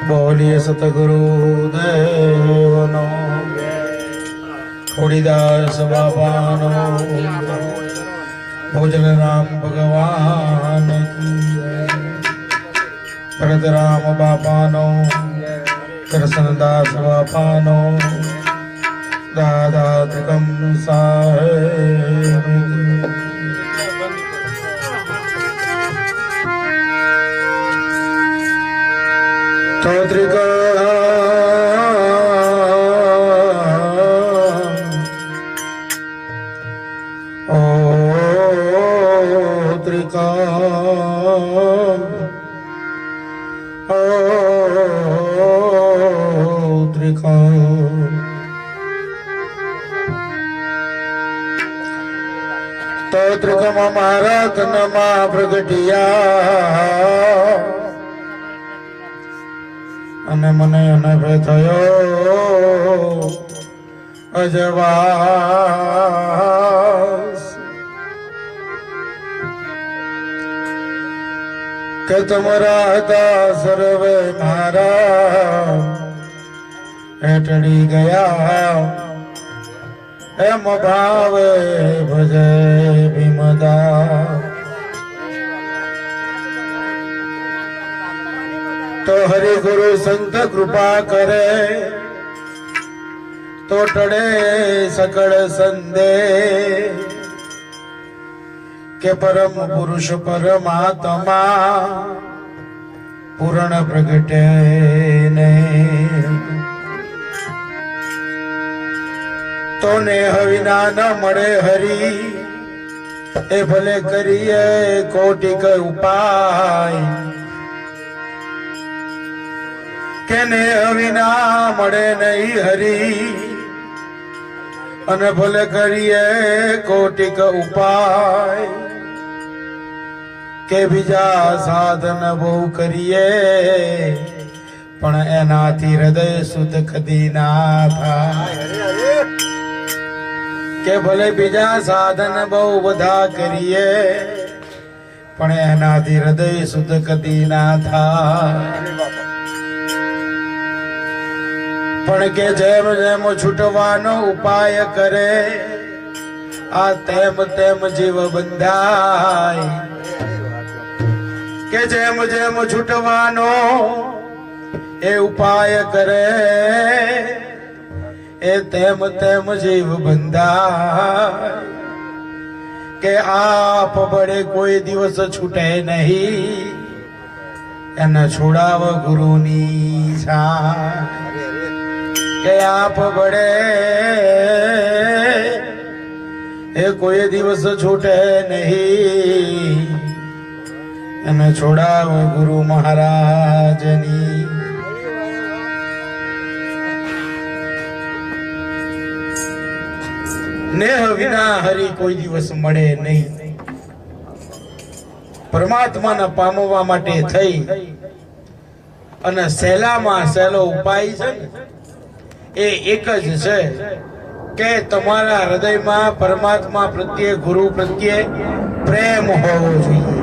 બોલીએ સતગુરુ દેવનો, ખોડીદાસ બાબાનો, ભોજન રામ ભગવાન ભરતરામ બાપાનો, કૃષ્ણદાસ બાપાનો, દાદા ત્રિકમ સાહેબ. ત્રિકમ મારા તનમાં પ્રગટિયા અને મને અનભે થયો અજવાસ કે તમારા હતા સર્વે મારા હેઠળી ગયા એમ ભાવે ભજે ભીમદા. તો હરિ ગુરુ સંત કૃપા કરે તો ટળે સકળ સંદેહ કે પરમ પુરુષ પરમાત્મા પૂર્ણ પ્રગટે ને. તો નેહ વિના ન મળે હરી એ ભલે કરીએ કોટિક ઉપાય કે નેહ વિના મળે નહીં હરી અને ભલે કરીએ કોટિક ઉપાય કે બીજા સાધન બહુ કરીએ પણ એનાથી હૃદય શુદ્ધ કદી ના થાય. કે ભલે બીજા સાધન બહુ બધા કરીએ પણ એનાથી હૃદય શુદ્ધ કદી ના થાય. પણ કે જેમ જેમ છૂટવાનો ઉપાય કરે આ તેમ તેમ જીવ બંધાય. કે જેમ જેમ છૂટવાનો એ ઉપાય કરે એ તેમ તેમ જીવ બંધાય. કે આપ બળે કોઈ દિવસ છૂટે નહીં એને છોડાવ ગુરુની છા. કે આપ બળે એ કોઈ દિવસ છૂટે નહીં એને છોડાવ ગુરુ મહારાજની. નેહ વિના હરિ કોઈ દિવસ મળે નહીં. પરમાત્માને પામવા માટે થઈ અને સહેલામાં સહેલો ઉપાય છે ને એ એક જ છે કે તમારા હૃદયમાં પરમાત્મા પ્રત્યે ગુરુ પ્રત્યે પ્રેમ હોવો જોઈએ.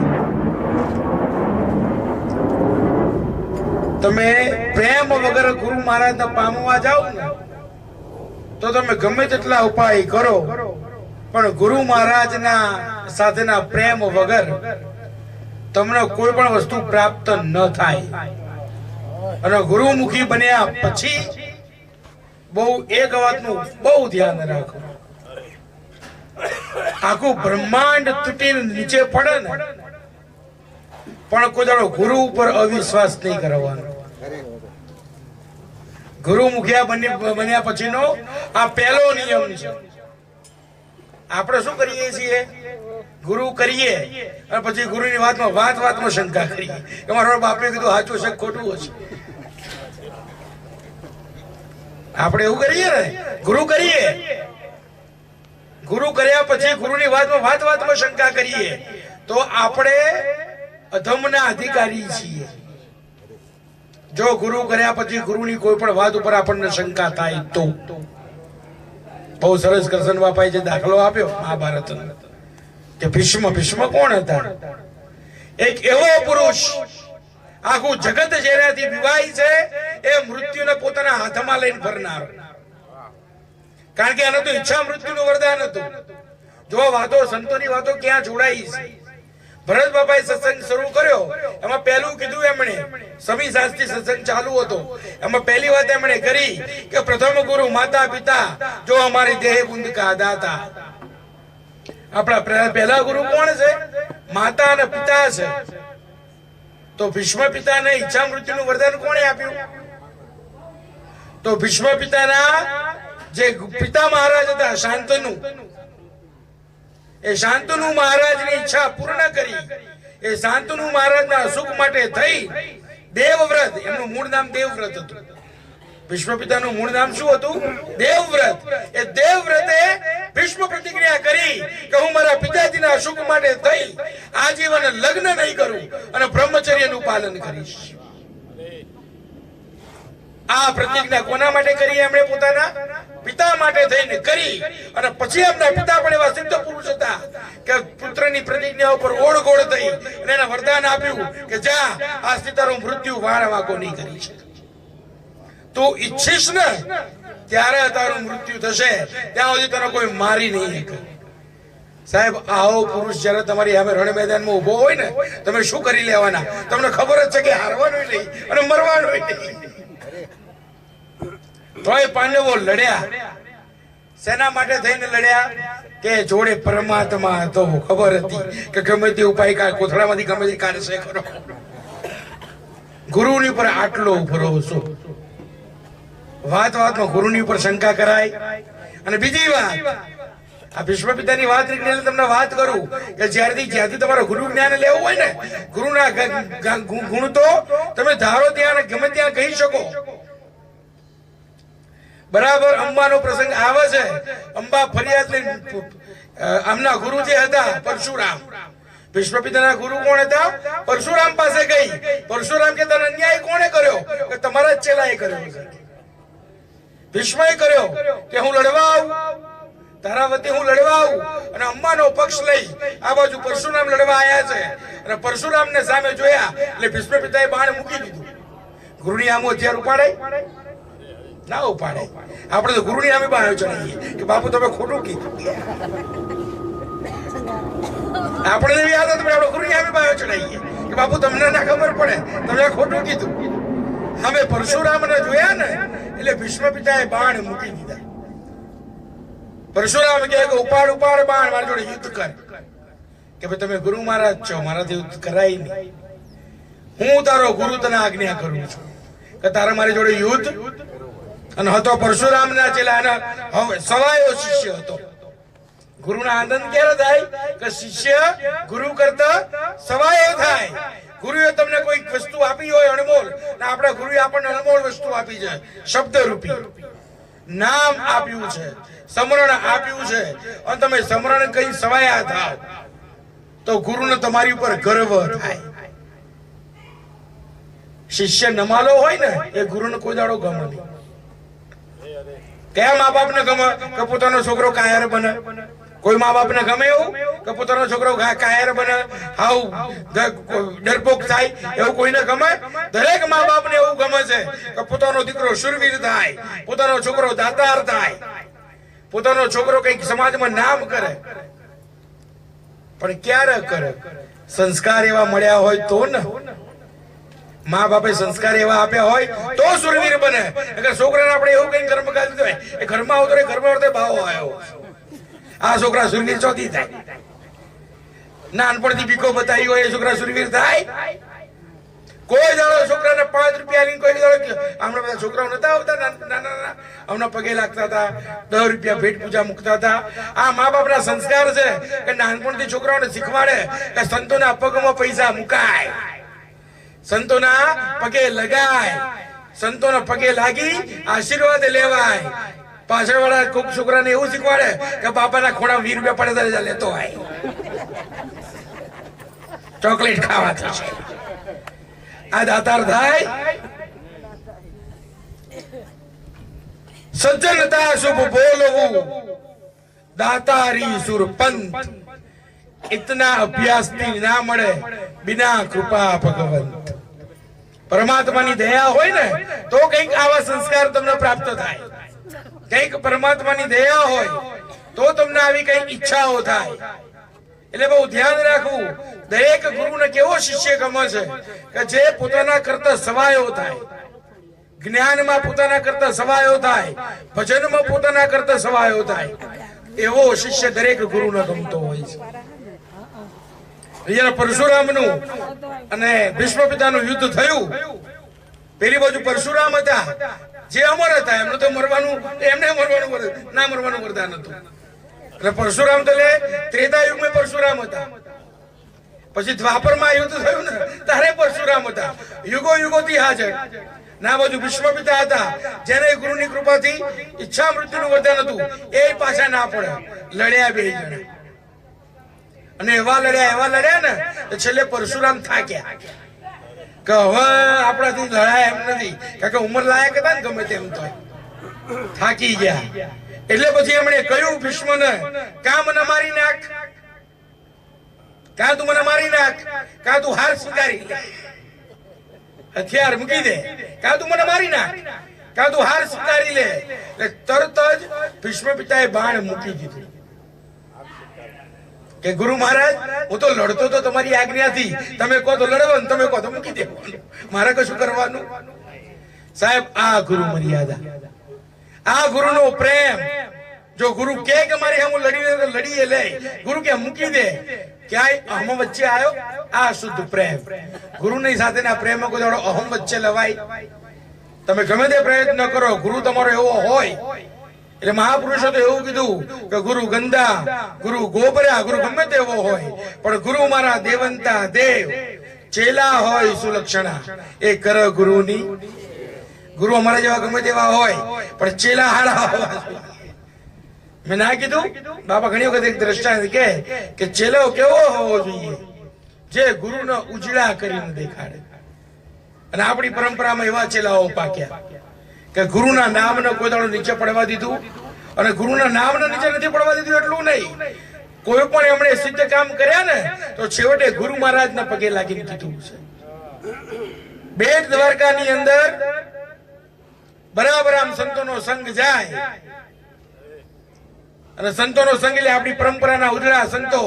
તમે પ્રેમ વગર ગુરુ મહારાજને પામવા જાઓ ને તો તમે ગમે તેટલા ઉપાય કરો પણ ગુરુ મહારાજના સાથેના પ્રેમ વગર તમને કોઈ પણ વસ્તુ પ્રાપ્ત ન થાય. અને ગુરુમુખી બન્યા પછી બહુ એક વાતનું બહુ ધ્યાન રાખો. આખું બ્રહ્માંડ તૂટીને નીચે પડે ને પણ કોઈ દાડો ગુરુ ઉપર અવિશ્વાસ નહીં કરવાનો. ગુરુ મુખિયા બન્યા પછીનો આ પહેલો નિયમ છે. આપણે શું કરીએ છીએ ગુરુ કરીએ અને પછી ગુરુની વાતમાં શંકા કરીએ કે મારો બાપે કીધું સાચું છે ખોટું હશે. આપણે એવું કરીએ ને ગુરુ કરીએ ગુરુ કર્યા પછી ગુરુની વાતમાં શંકા કરીએ તો આપણે અધમના અધિકારી છીએ. જો ગુરુ કર્યા પછી ગુરુની કોઈ પણ વાત ઉપર આપણને શંકા થાય તો. બહુ સરસ કરશન બાપાએ જે દાખલો આપ્યો મહાભારતનો કે ભીષ્મ કોણ હતા? એક એવો પુરુષ આખું જગત જેનાથી વિવાહી છે એ મૃત્યુને પોતાના હાથમાં લઈને ફરનાર. કારણ કે આને તો ઈચ્છા મૃત્યુનું વરદાન હતું. જો વાતો સંતોની વાતો ક્યાં જોડાઈ છે. ભરત બાપાએ સત્સંગ શરૂ કર્યો, એમાં પહેલું કીધું એમણે સમી શાસ્ત્રી સત્સંગ ચાલુ હતો, એમાં પહેલી વાત એમણે કરી કે પ્રથમ ગુરુ માતા પિતા જો અમારી દેહ બુંદ કા દાતા. આપણા પહેલા ગુરુ કોણ છે? માતા અને પિતા છે. તો ભીષ્મ પિતાને ઈચ્છા મૃત્યુનું વરદાન કોણે આપ્યું? તો ભીષ્મ પિતાના જે પિતા મહારાજ હતા શાંતનુ, એ શાંતનુ મહારાજની ઈચ્છા પૂર્ણ કરી. એ શાંતનુ મહારાજના સુખ માટે થઈ દેવવ્રત, એમનું મૂળ નામ દેવવ્રત હતું. ભીષ્મ પિતાનું મૂળ નામ શું હતું? દેવવ્રત. એ દેવવ્રતે ભીષ્મ પ્રતિજ્ઞા કરી કે હું મારા પિતાજીના સુખ માટે થઈ આજીવન લગ્ન નહીં કરું અને બ્રહ્મચર્યનું પાલન કરીશ. આ પ્રતિજ્ઞા કોના માટે કરી? એમણે પોતાના પિતા માટે થઈને કરી. અને પછી એમના પિતા પણ એવા સિદ્ધ પુરુષ હતા કે પુત્રની પ્રતિજ્ઞા ઉપર ઓળઘોળ થઈ અને એને વરદાન આપ્યું કે જા આજથી તારું મૃત્યુ વાળવાકો નહીં કરી શકે. તું ઈચ્છીશ ને ત્યારે તારું મૃત્યુ થશે, ત્યાં સુધી તને કોઈ મારી નહીં શકે. સાહેબ, આવો પુરુષ જયારે તમારી સામે રણ મેદાનમાં ઉભો હોય ને, તમે શું કરી લેવાના? તમને ખબર જ છે કે હારવાનું નહીં અને મરવાનું નહીં. તોય પાંડવો લડ્યા. સેના માટે થઈને લડ્યા કે જોડે પરમાત્મા હતો. ખબર હતી કે ગમે તે ઉપાય કોથળામાંથી ગમે તે કાઢશે ખરો. ગુરુની પર આટલો ભરોસો. વાતમાં ગુરુની ઉપર શંકા કરાય. અને બીજી વાત, આ ભીષ્મ પિતાની વાત નીકળે તમને વાત કરું કે જ્યાંથી તમારે ગુરુ જ્ઞાન લેવું હોય ને, ગુરુના ગુણ તો તમે ધારો ત્યાં ગમે ત્યાં કહી શકો. બરાબર અંબાનો પ્રસંગ આવે છે. અંબા ફરિયાદ લઈને આમના ગુરુ જે હતા પરશુરામ, ભીષ્મ પિતાના ગુરુ કોણ હતા? પરશુરામ પાસે ગઈ. પરશુરામ કે તને અન્યાય કોણે કર્યો? કે તમારા જ ચેલાએ કર્યો છે. ભીષ્મએ કર્યો કે હું લડવા આવું, તારા વતી હું લડવા આવું. અને અંબાનો પક્ષ લઈ આ બાજુ પરશુરામ લડવા આવ્યા છે. અને પરશુરામને સામે જોયા એટલે ભીષ્મ પિતાએ બાણ મૂકી દીધું. ગુરુની આમ હથિયાર ઉપાડે ના ઉપાડે. આપણે તો ગુરુની આમે બાયો ચડાવીએ કે બાપુ તમે ખોટું કીધું. આપણે એવી આદત આપણે ગુરુની આમે બાયો ચડાવીએ કે બાપુ તમને ના ખબર પડે, તમે ખોટું કીધું. અમે પરશુરામને જોયા ને એટલે ભીષ્મ પિતાએ બાણ મૂકી દીધા. પરશુરામ કહે કે ઉપાડ બાણ, મારી જોડે યુદ્ધ કર. કે ભાઈ તમે ગુરુ મહારાજ છો, મારાથી યુદ્ધ કરાય નહીં. હું તારો ગુરુ તને આજ્ઞા કરું છું કે તારે મારી જોડે યુદ્ધ. અને હતો પરશુરામના ચેલા, હવે સવાયો શિષ્ય હતો. ગુરુના આનંદ ક્યારે થાય કે શિષ્ય ગુરુ કરતા સવાયો થાય. ગુરુએ તમને કોઈ વસ્તુ આપી હોય અણમોલ, ને આપણા ગુરુએ આપણને અણમોલ વસ્તુ આપી છે. શબ્દ રૂપી નામ આપ્યું છે, સમરણ આપ્યું છે. અને તમે સમરણ કઈ સવાયા થાવ તો ગુરુને તમારી ઉપર ગર્વ થાય. શિષ્ય નમાલો હોય ને એ ગુરુને કોઈ દાડો ગમે નહીં. કયા મા બાપને ગમે કે પોતાનો છોકરો કાયર બને? કોઈ મા બાપને ગમે એવું કે પોતાનો છોકરો કાયર બને, હાવ ડરપોક થાય? એવું કોઈને ગમે? દરેક મા બાપને એવું ગમે છે કે પોતાનો દીકરો શૂરવીર થાય, પોતાનો છોકરો દાતાર થાય, પોતાનો છોકરો કઈક સમાજમાં નામ કરે. પણ ક્યારે કરે? સંસ્કાર એવા મળ્યા હોય તો ને. મા બાપે સંસ્કાર એવા આપ્યા હોય તો સુરવીર બને. અગર છોકરાને આપણે એવું કઈ કર્મ કરી દીધું હોય, એ ઘરમાં આવતો રે, ઘરમાં આવતો ભાવો આવ્યો, આ છોકરા સુરવીર ચોથી થાય. નાનપણથી બીકો બતાવી હોય એ છોકરા સુરવીર થાય? કોઈ દાડો છોકરાને 5 રૂપિયા લઈને કોઈ દાડો હમણાં બધા છોકરાઓ નતા આવતા નાના, હમણાં પગે લાગતા હતા, 10 રૂપિયા ભેટ પૂજા મૂકતા હતા. આ મા બાપના સંસ્કાર છે કે નાનપણથી છોકરાઓને શીખવાડે કે સંતોના પગમાં પૈસા મુકાય, સંતોના પગે લગાય, સંતોના પગે લાગી આશીર્વાદ લેવાય. પાછળ વાળા કોક છોકરાને એવું શીખવાડે કે બાપાના ખોડા 20 રૂપિયા પડે ત્યારે લેતો હોય, ચોકલેટ ખાવા થશે. આ દાતાર થાય. સજ્જનતા શુભ બોલવું દાતારી સુરપંત, ઇતના અભ્યાસથી ના મળે બિના કૃપા ભગવંત. પરમાત્માની દયા હોય ને તો કંઈક આવા સંસ્કાર તમને પ્રાપ્ત થાય, કંઈક પરમાત્માની દયા હોય તો તમને આવી કંઈક ઈચ્છાઓ થાય. એટલે બહુ ધ્યાન રાખવું. દરેક ગુરુને કેવો શિષ્ય ગમે છે કે જે પોતાના કરતા સવાયો થાય, જ્ઞાનમાં પોતાના કરતા સવાયો થાય, ભજનમાં પોતાના કરતા સવાયો થાય, એવો શિષ્ય દરેક ગુરુને ગમતો હોય છે. અહીંયા પરશુરામનું અને ભીષ્મ પિતાનું યુદ્ધ થયું. પેલી બાજુ પરશુરામ હતા જે અમર હતા, એમનું તો મરવાનું, એમને ના મરવાનું વરદાન હતું. એટલે પરશુરામ તો ત્રેતા યુગમાં પરશુરામ હતા. પછી દ્વાપરમાં યુદ્ધ થયું ને તારે પરશુરામ હતા. યુગો યુગોથી હાજર. ના બાજુ ભીષ્મ પિતા હતા જેને ગુરુની કૃપાથી ઈચ્છા મૃત્યુનું વરદાન હતું. એ પાછા ના પડે, લડ્યા બે જણા. અને એવા લડ્યા ને તો છેલ્લે પરશુરામ થાક્યા કે હવે આપણાથી લડાય એમ નથી, કારણ કે ઉંમર લાયક હતા ને ગમે તેમ તો થાકી ગયા. એટલે પછી એમણે કહ્યું ભીષ્મને, કાં મને મારી નાખ, કાં તું મને મારી નાખ, કાં તું હાર સ્વીકારી લે, હથિયાર મૂકી દે, કાં તું મને મારી નાખ, કાં તું હાર સ્વીકારી લે. એટલે તરત જ ભીષ્મ પિતાએ બાણ મૂકી દીધું કે ગુરુ મહારાજ હું તો લડતો તો તમારી આજ્ઞાથી, તમે કહો તો લડવાનું, તમે કહો તો મૂકી દેવાનું, મારે કશું કરવાનું. સાહેબ આ ગુરુ મર્યાદા, આ ગુરુનો પ્રેમ. જો ગુરુ કે મારી હું લડીએ લે, ગુરુ કે મૂકી દે, ક્યાંય અહમ વચ્ચે આવ્યો? આ શુદ્ધ પ્રેમ. ગુરુની સાથેના પ્રેમમાં કોઈ દાડો અહમ વચ્ચે લવાય? તમે ગમે તે પ્રયત્ન કરો, ગુરુ તમારો એવો હોય. એટલે મહાપુરુષો તો એવું કીધું કે ગુરુ ગંદા, ગુરુ ગોબરા, ગુરુ ગમે તેવો હોય, પણ ગુરુ મારા દેવંતા દેવ, ચેલા હોય સુલક્ષણા એ કર ગુરુની. ગુરુ અમારા જેવા ગમે તેવા હોય પણ ચેલા હારા હોવા જોઈએ. મેં ના કીધું? બાપા ઘણી વખત એક દ્રષ્ટાંત કે ચેલો કેવો હોવો જોઈએ? જે ગુરુને ઉજળા કરીને દેખાડે. અને આપણી પરંપરામાં એવા ચેલાઓ પાક્યા કે ગુરુના નામને કોઈ દાડો નીચે પડવા દીધું, અને ગુરુના નામને નીચે નથી પડવા દીધું એટલું નહીં, કોઈ પણ એમણે સિદ્ધ કામ કર્યા ને તો છેવટે ગુરુ મહારાજના પગે લાગીને કીધું છે. બેટ દ્વારકાની અંદર બરાબર આમ સંતોનો સંગ જાય, અને સંતોનો સંગ એટલે આપણી પરંપરાના ઉજળા સંતો,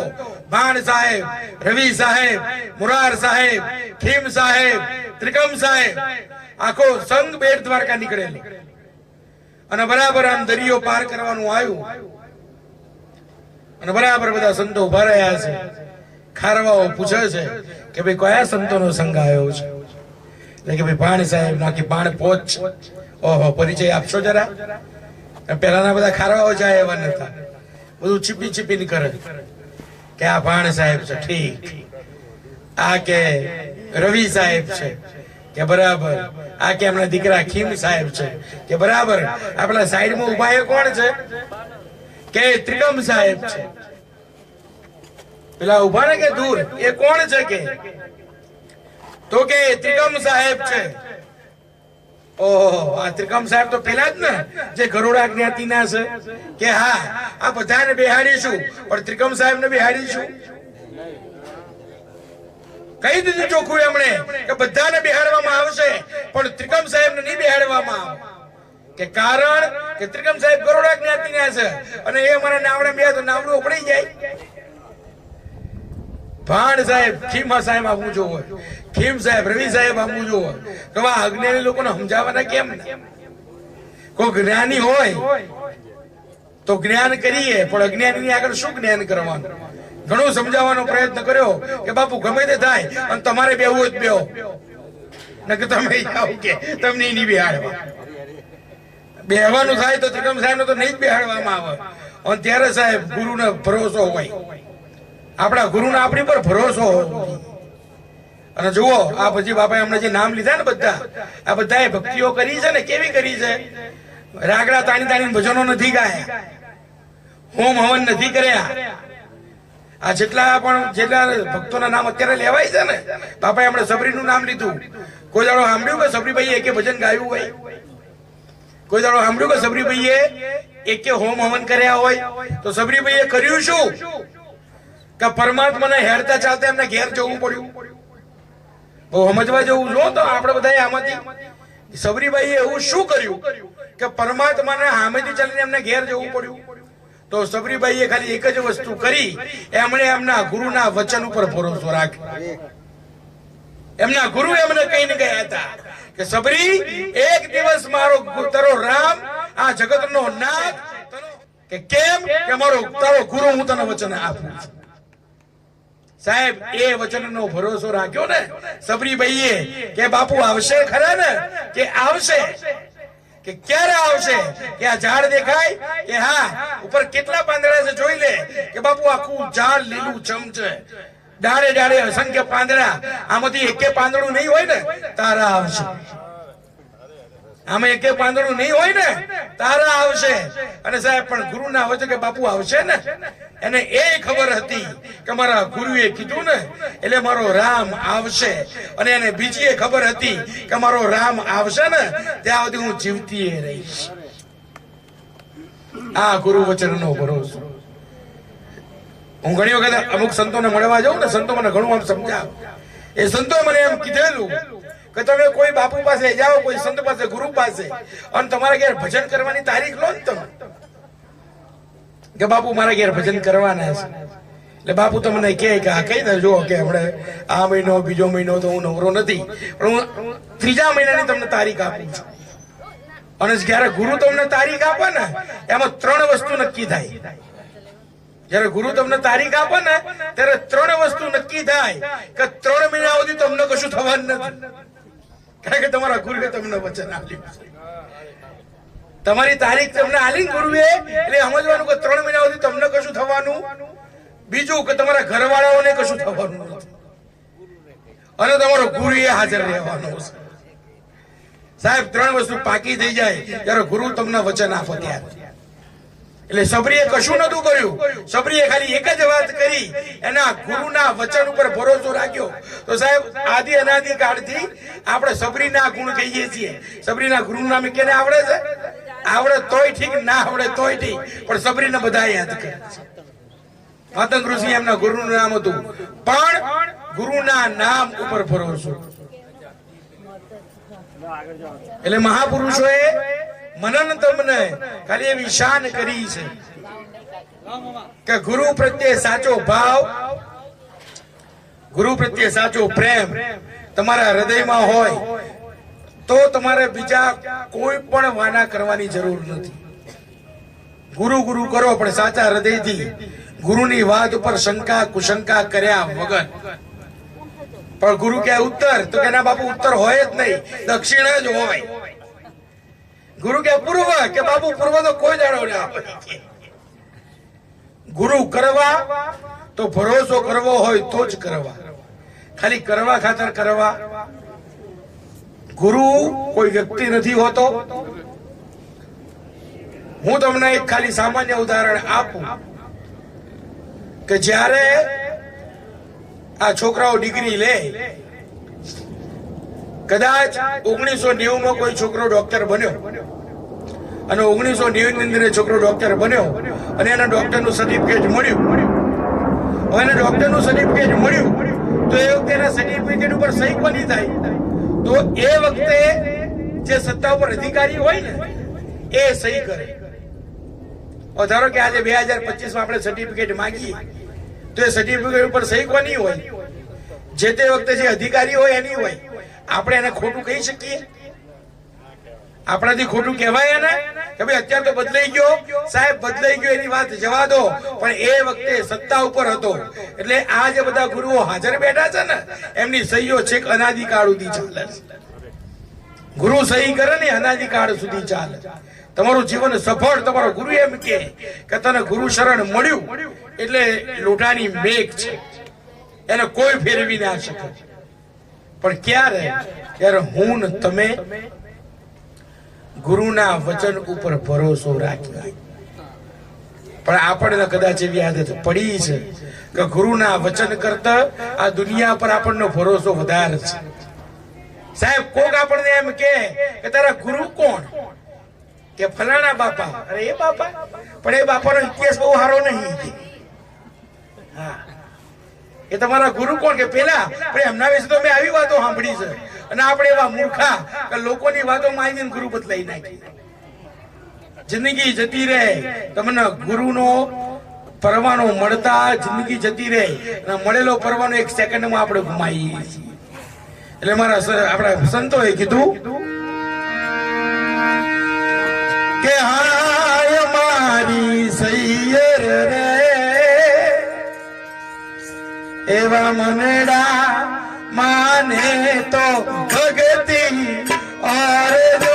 ભાણ સાહેબ, રવિ સાહેબ, મુરાર સાહેબ, ખીમ સાહેબ, ત્રિકમ સાહેબ, આખો સંઘ બેટ દ્વારકા નીકળેલો. અને બરાબર આમ દરિયો પાર કરવાનું આવ્યું, અને બરાબર બધા સંતો ઉભા રહ્યા છે. ખારવાઓ પૂછે છે કે ભાઈ કયા સંતોનો સંઘ આવ્યો છે? એટલે કે ભાઈ ભાણ સાહેબ નાખી ભાણ પહોંચ. ઓહો, પરિચય આપશો જરા. પેલાના બધા ખારવાઓ જાય એવા નતા, બધું છીપી છીપી કરે કે આ ભાણ સાહેબ છે, ઠીક. આ કે રવિ સાહેબ છે, કે બરાબર. આ કે એમના દીકરા ખીમ સાહેબ છે, કે બરાબર. આપણા સાઈડમાં ઉભા એ કોણ છે? કે ત્રિકમ સાહેબ છે. પેલા ઉભા ને કે દૂર એ કોણ છે? કે તો કે ત્રિકમ સાહેબ છે. ઓહો, આ ત્રિકમ સાહેબ તો પેલા જ ને જે ગરુડા જ્ઞાતિના છે. કે હા, આ બધાને બેહાડીશું પણ ત્રિકમ સાહેબ ને બેહાડીશું. કહી દીધું ચોખ્ખું એમણે કે બધાને બેહાડવામાં આવશે પણ ત્રિકમ સાહેબ ને નહીં બેહાડવામાં આવે. કે કારણ કે ત્રિકમ સાહેબ ગરુડા જ્ઞાતિના છે, અને એ અમારા નાવડે બે તો નાવડું ઉપડી જાય. ભાણ સાહેબ, ખીમા સાહેબ આવવું જોવે, ખીમ સાહેબ, રવિ સાહેબ આવવું જોવે. તો આ અજ્ઞાની લોકોને સમજાવવાના કેમ ને? કોઈ જ્ઞાની હોય તો જ્ઞાન કરીએ, પણ અજ્ઞાની આગળ શું જ્ઞાન કરવાનું? ઘણું સમજાવવાનો પ્રયત્ન કર્યો કે બાપુ ગમે તે થાય અને તમારે બેહવું જ બેહો, નકર તમે જાઓ કે તમને નહીં બેહાડવા. બેહવાનું થાય તો ત્રિકમ સાહેબ તો નહીં જ બેહાડવામાં આવે. અને ત્યારે સાહેબ ગુરુનો ભરોસો હોય, આપણા ગુરુનો આપણી પર ભરોસો હોય. અને જુઓ આ પછી બાપા એમણે જે નામ લીધા ને બધા, આ બધાએ ભક્તિઓ કરી છે ને, કેવી કરી છે? રાગડા તાણી તાણી ભજનો નથી ગાયા, હોમ હવન નથી કર્યા. આ જેટલા ભક્તોના નામ અત્યારે લેવાય છે ને, બાપાએ હમણાં સબરીનું નામ લીધું. કોઈ દાડો સાંભળ્યું કે સબરીભાઈ એકે ભજન ગાયું હોય? કોઈ દાડો સાંભળ્યું કે સબરીભાઈએ એકે હોમ હવન કર્યા હોય? તો સબરીભાઈએ કર્યું શું કે પરમાત્માને હેરતા ચાલતા એમને ઘેર જવું પડ્યું. બહુ સમજવા જેવું જો તો આપણે બધા આમાંથી સબરીભાઈએ એવું શું કર્યું કે પરમાત્માને સામેથી ચાલીને એમને ઘેર જવું પડ્યું? તો સબરીભાઈએ ખાલી એક જ વસ્તુ કરી, એમણે એમના ગુરુના વચન ઉપર ભરોસો રાખ્યો. એમના ગુરુ એમને કહીને ગયા હતા કે સબરી, એક દિવસ મારો તારો રામ આ જગતનો નાથ, કે કેમ કે મારો તારો ગુરુ હું તને વચન આપું છું. સાહેબ એ વચનનો ભરોસો રાખ્યો ને સબરીભાઈએ કે બાપુ આવશે ખરા ને? કે આવશે. કે ક્યારે આવશે? કે આ ઝાડ દેખાય કે હા ઉપર કેટલા પાંદડા છે જોઈ લે. કે બાપુ આખું ઝાડ લીલું છમ છે, ડાળે ડાળે અસંખ્ય પાંદડા, આમાંથી એકે પાંદડું નહીં હોય ને તારા આવશે. આમાં એકે પાંદડું નહીં હોય ને તારા આવશે. અને સાહેબ પણ ગુરુના વચન કે બાપુ આવશે ને, એને એ ખબર હતી કે મારા ગુરુએ કીધું ને એટલે મારો રામ આવશે. અને એને બીજી ખબર હતી કે મારો રામ આવશે ને ત્યાં સુધી હું જીવતી રહીશ. આ ગુરુ વચનનો ભરોસો. હું ઘણી વખત અમુક સંતોને મળવા જાઉં ને, સંતો મને ઘણું આમ સમજાવ. એ સંતો મને એમ કીધેલું કે તમે કોઈ બાપુ પાસે જાઓ, કોઈ સંત પાસે, ગુરુ પાસે, અને તમારા ઘેર ભજન કરવાની તારીખ લો ને તમે કે બાપુ મારા ઘેર ભજન કરવાના છે. એટલે બાપુ તમને કહે કે આ કહી દેજો કે હમણે આ મહિનો બીજો મહિનો તો હું નવરો નથી, પણ હું ત્રીજા મહિનાની તમને તારીખ આપું છું. અને જયારે ગુરુ તમને તારીખ આપે ને એમાં 3 વસ્તુ નક્કી થાય. જયારે ગુરુ તમને તારીખ આપે ને ત્યારે 3 વસ્તુ નક્કી થાય કે 3 મહિના સુધી તમને કશું થવાનું નથી. કારણ કે તમારા ગુરુએ તમને વચન આપ્યું. તમારી તારીખ તમને આલી ગુરુએ એટલે સમજવાનું કે 3 મહિના સુધી તમને કશું થવાનું. બીજું કે તમારા ઘરવાળાઓને કશું થવાનું નથી, અને તમારો ગુરુ એ હાજર રહેવાનો છે. સાહેબ 3 વસ્તુ પાકી થઈ જાય ત્યારે ગુરુ તમને વચન આપે ત્યારે. એટલે સબરીએ કશું નતું કર્યું. સબરીએ ખાલી એક જ વાત કરી, એના ગુરુના વચન ઉપર ભરોસો રાખ્યો. તો સાહેબ આદિ અનાદિ કાળથી આપણે સબરીના ગુણ કહીએ છીએ. સબરીના ગુરુનું નામ કેને આવડે છે? આવડે તોય ઠીક, ના આવડે તોય ઠીક, પણ સબરીને બધા યાદ કરે છે. માતંગ ઋષિ એમના ગુરુનું નામ હતું, પણ ગુરુના નામ ઉપર ભરોસો. એટલે મહાપુરુષોએ મનન તમને ખાલી એવી શાન કરી છે કે ગુરુ પ્રત્યે સાચો ભાવ, ગુરુ પ્રત્યે સાચો પ્રેમ તમારા હૃદયમાં હોય તો તમારે બીજા કોઈ પણ વાના કરવાની જરૂર નથી. ગુરુ ગુરુ કરો પણ સાચા હૃદયથી, ગુરુની વાત ઉપર શંકા કુશંકા કર્યા વગર. પણ ગુરુ કે ઉત્તર, તો કે ના બાપુ ઉત્તર હોય જ નહીં, દક્ષિણ જ હોય. ગુરુ કે પૂર્વ, કે બાપુ પૂર્વ તો કોઈ જાણો ના. ગુરુ કરવા તો ભરોસો કરવો હોય તો જ કરવા, ખાલી કરવા ખાતર કરવા. ગુરુ કોઈ વ્યક્તિ નથી હોતો. હું તમને એક ખાલી સામાન્ય ઉદાહરણ આપું કે જ્યારે આ છોકરાઓ ડિગ્રી લે, કદાચ 1990 માં કોઈ છોકરો ડોક્ટર બન્યો અને 1990 ની અંદર છોકરો ડોક્ટર બન્યો અને એને ડોક્ટરનું સર્ટિફિકેટ મળ્યું. હવે એને ડોક્ટરનું સર્ટિફિકેટ મળ્યું તો એ વખતે એના સર્ટિફિકેટ ઉપર સહી કોની થાય? તો એ વખતે જે સત્તા ઉપર અધિકારી હોય ને એ સહી કરે. ધારો કે આજે 2025 માં આપણે સર્ટિફિકેટ માંગીએ તો એ સર્ટિફિકેટ ઉપર સહી કોની હોય? જે તે વખતે જે અધિકારી હોય એની હોય. આપણે એને ખોટું કહી શકીએ? આપણાથી ખોટું કહેવાય ને કે ભાઈ અત્યારે તો બદલાઈ ગયો? સાહેબ બદલાઈ ગયો એની વાત જવા દો, પણ એ વખતે સત્તા ઉપર હતો. એટલે આ જે બધા ગુરુઓ હાજર બેઠા છે ને એમની સહીઓ છેક અનાદિકાળ સુધી ચાલે છે. ગુરુ સહી કરે ને અનાદિકાળ સુધી ચાલે. તમારું જીવન સફળ. તમારો ગુરુ એમ કે તને ગુરુ શરણ મળ્યું એટલે લોટાની મેઘ છે, એને કોઈ ફેરવી ના શકે. પણ ક્યારે? ત્યારે હું ને તમે ગુરુના વચન ઉપર ભરોસો રાખ્યો. પણ આપણને કદાચ એવી આદત પડી છે કે ગુરુના વચન કરતા આ દુનિયા પર આપણનો ભરોસો વધારે છે. સાહેબ કોક આપણને એમ કે તારા ગુરુ કોણ? કે ફલાણા બાપા. અરે એ બાપા, પણ એ બાપાનો ઇતિહાસ બહુ સારો નહીં. હા, એ તમારા ગુરુ કોણ? કે પેલા. પણ એમના વિશે તો મેં આવી વાતો સાંભળી છે. અને આપણે એવા મૂર્ખા કે લોકોની વાતોમાં આવીને ગુરુ બદલાઈ નાખી. જિંદગી જતી રહે, તમને ગુરુનો પરવાનો મળતા જિંદગી જતી રહે, અને મળેલો પરવાનો એક સેકન્ડમાં આપણે ગુમાવીએ છીએ. એટલે મારા આપણા સંતોએ કીધું કે હાય મારી સૈયર રે, એવા મનડા માને તો ભગતી ઓર જો.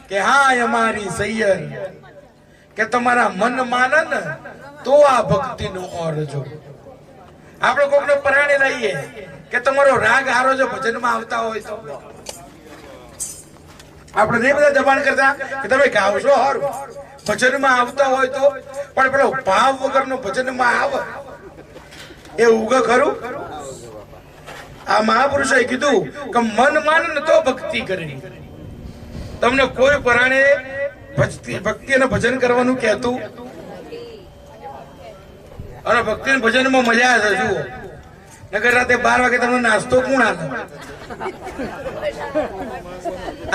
કે હા અમારી સૈયર, કે તમારા મન માને ને તો આ ભક્તિ નો ઓરજો. આપણે કોકને પરાણે લઈએ કે તમારો રાગ હારો જો ભજનમાં આવતા હોય તો આપણે નહીં બધા દબાણ કરતા કે તમે ગાવશો હારું, ભજનમાં આવતા હોય તો. પણ પેલો ભાવ વગરનો ભજનમાં આવે એ ઉગે ખરું? આ મહાપુરુષોએ કીધું કે મન માને ને તો ભક્તિ કરવી. તમને કોઈ પરાણે ભક્તિ અને ભજન કરવાનું કહેતું? અને ભક્તિ અને ભજનમાં મજા છે. જુઓ, નગર રાતે 12 વાગે તમને નાસ્તો કોણ આપે?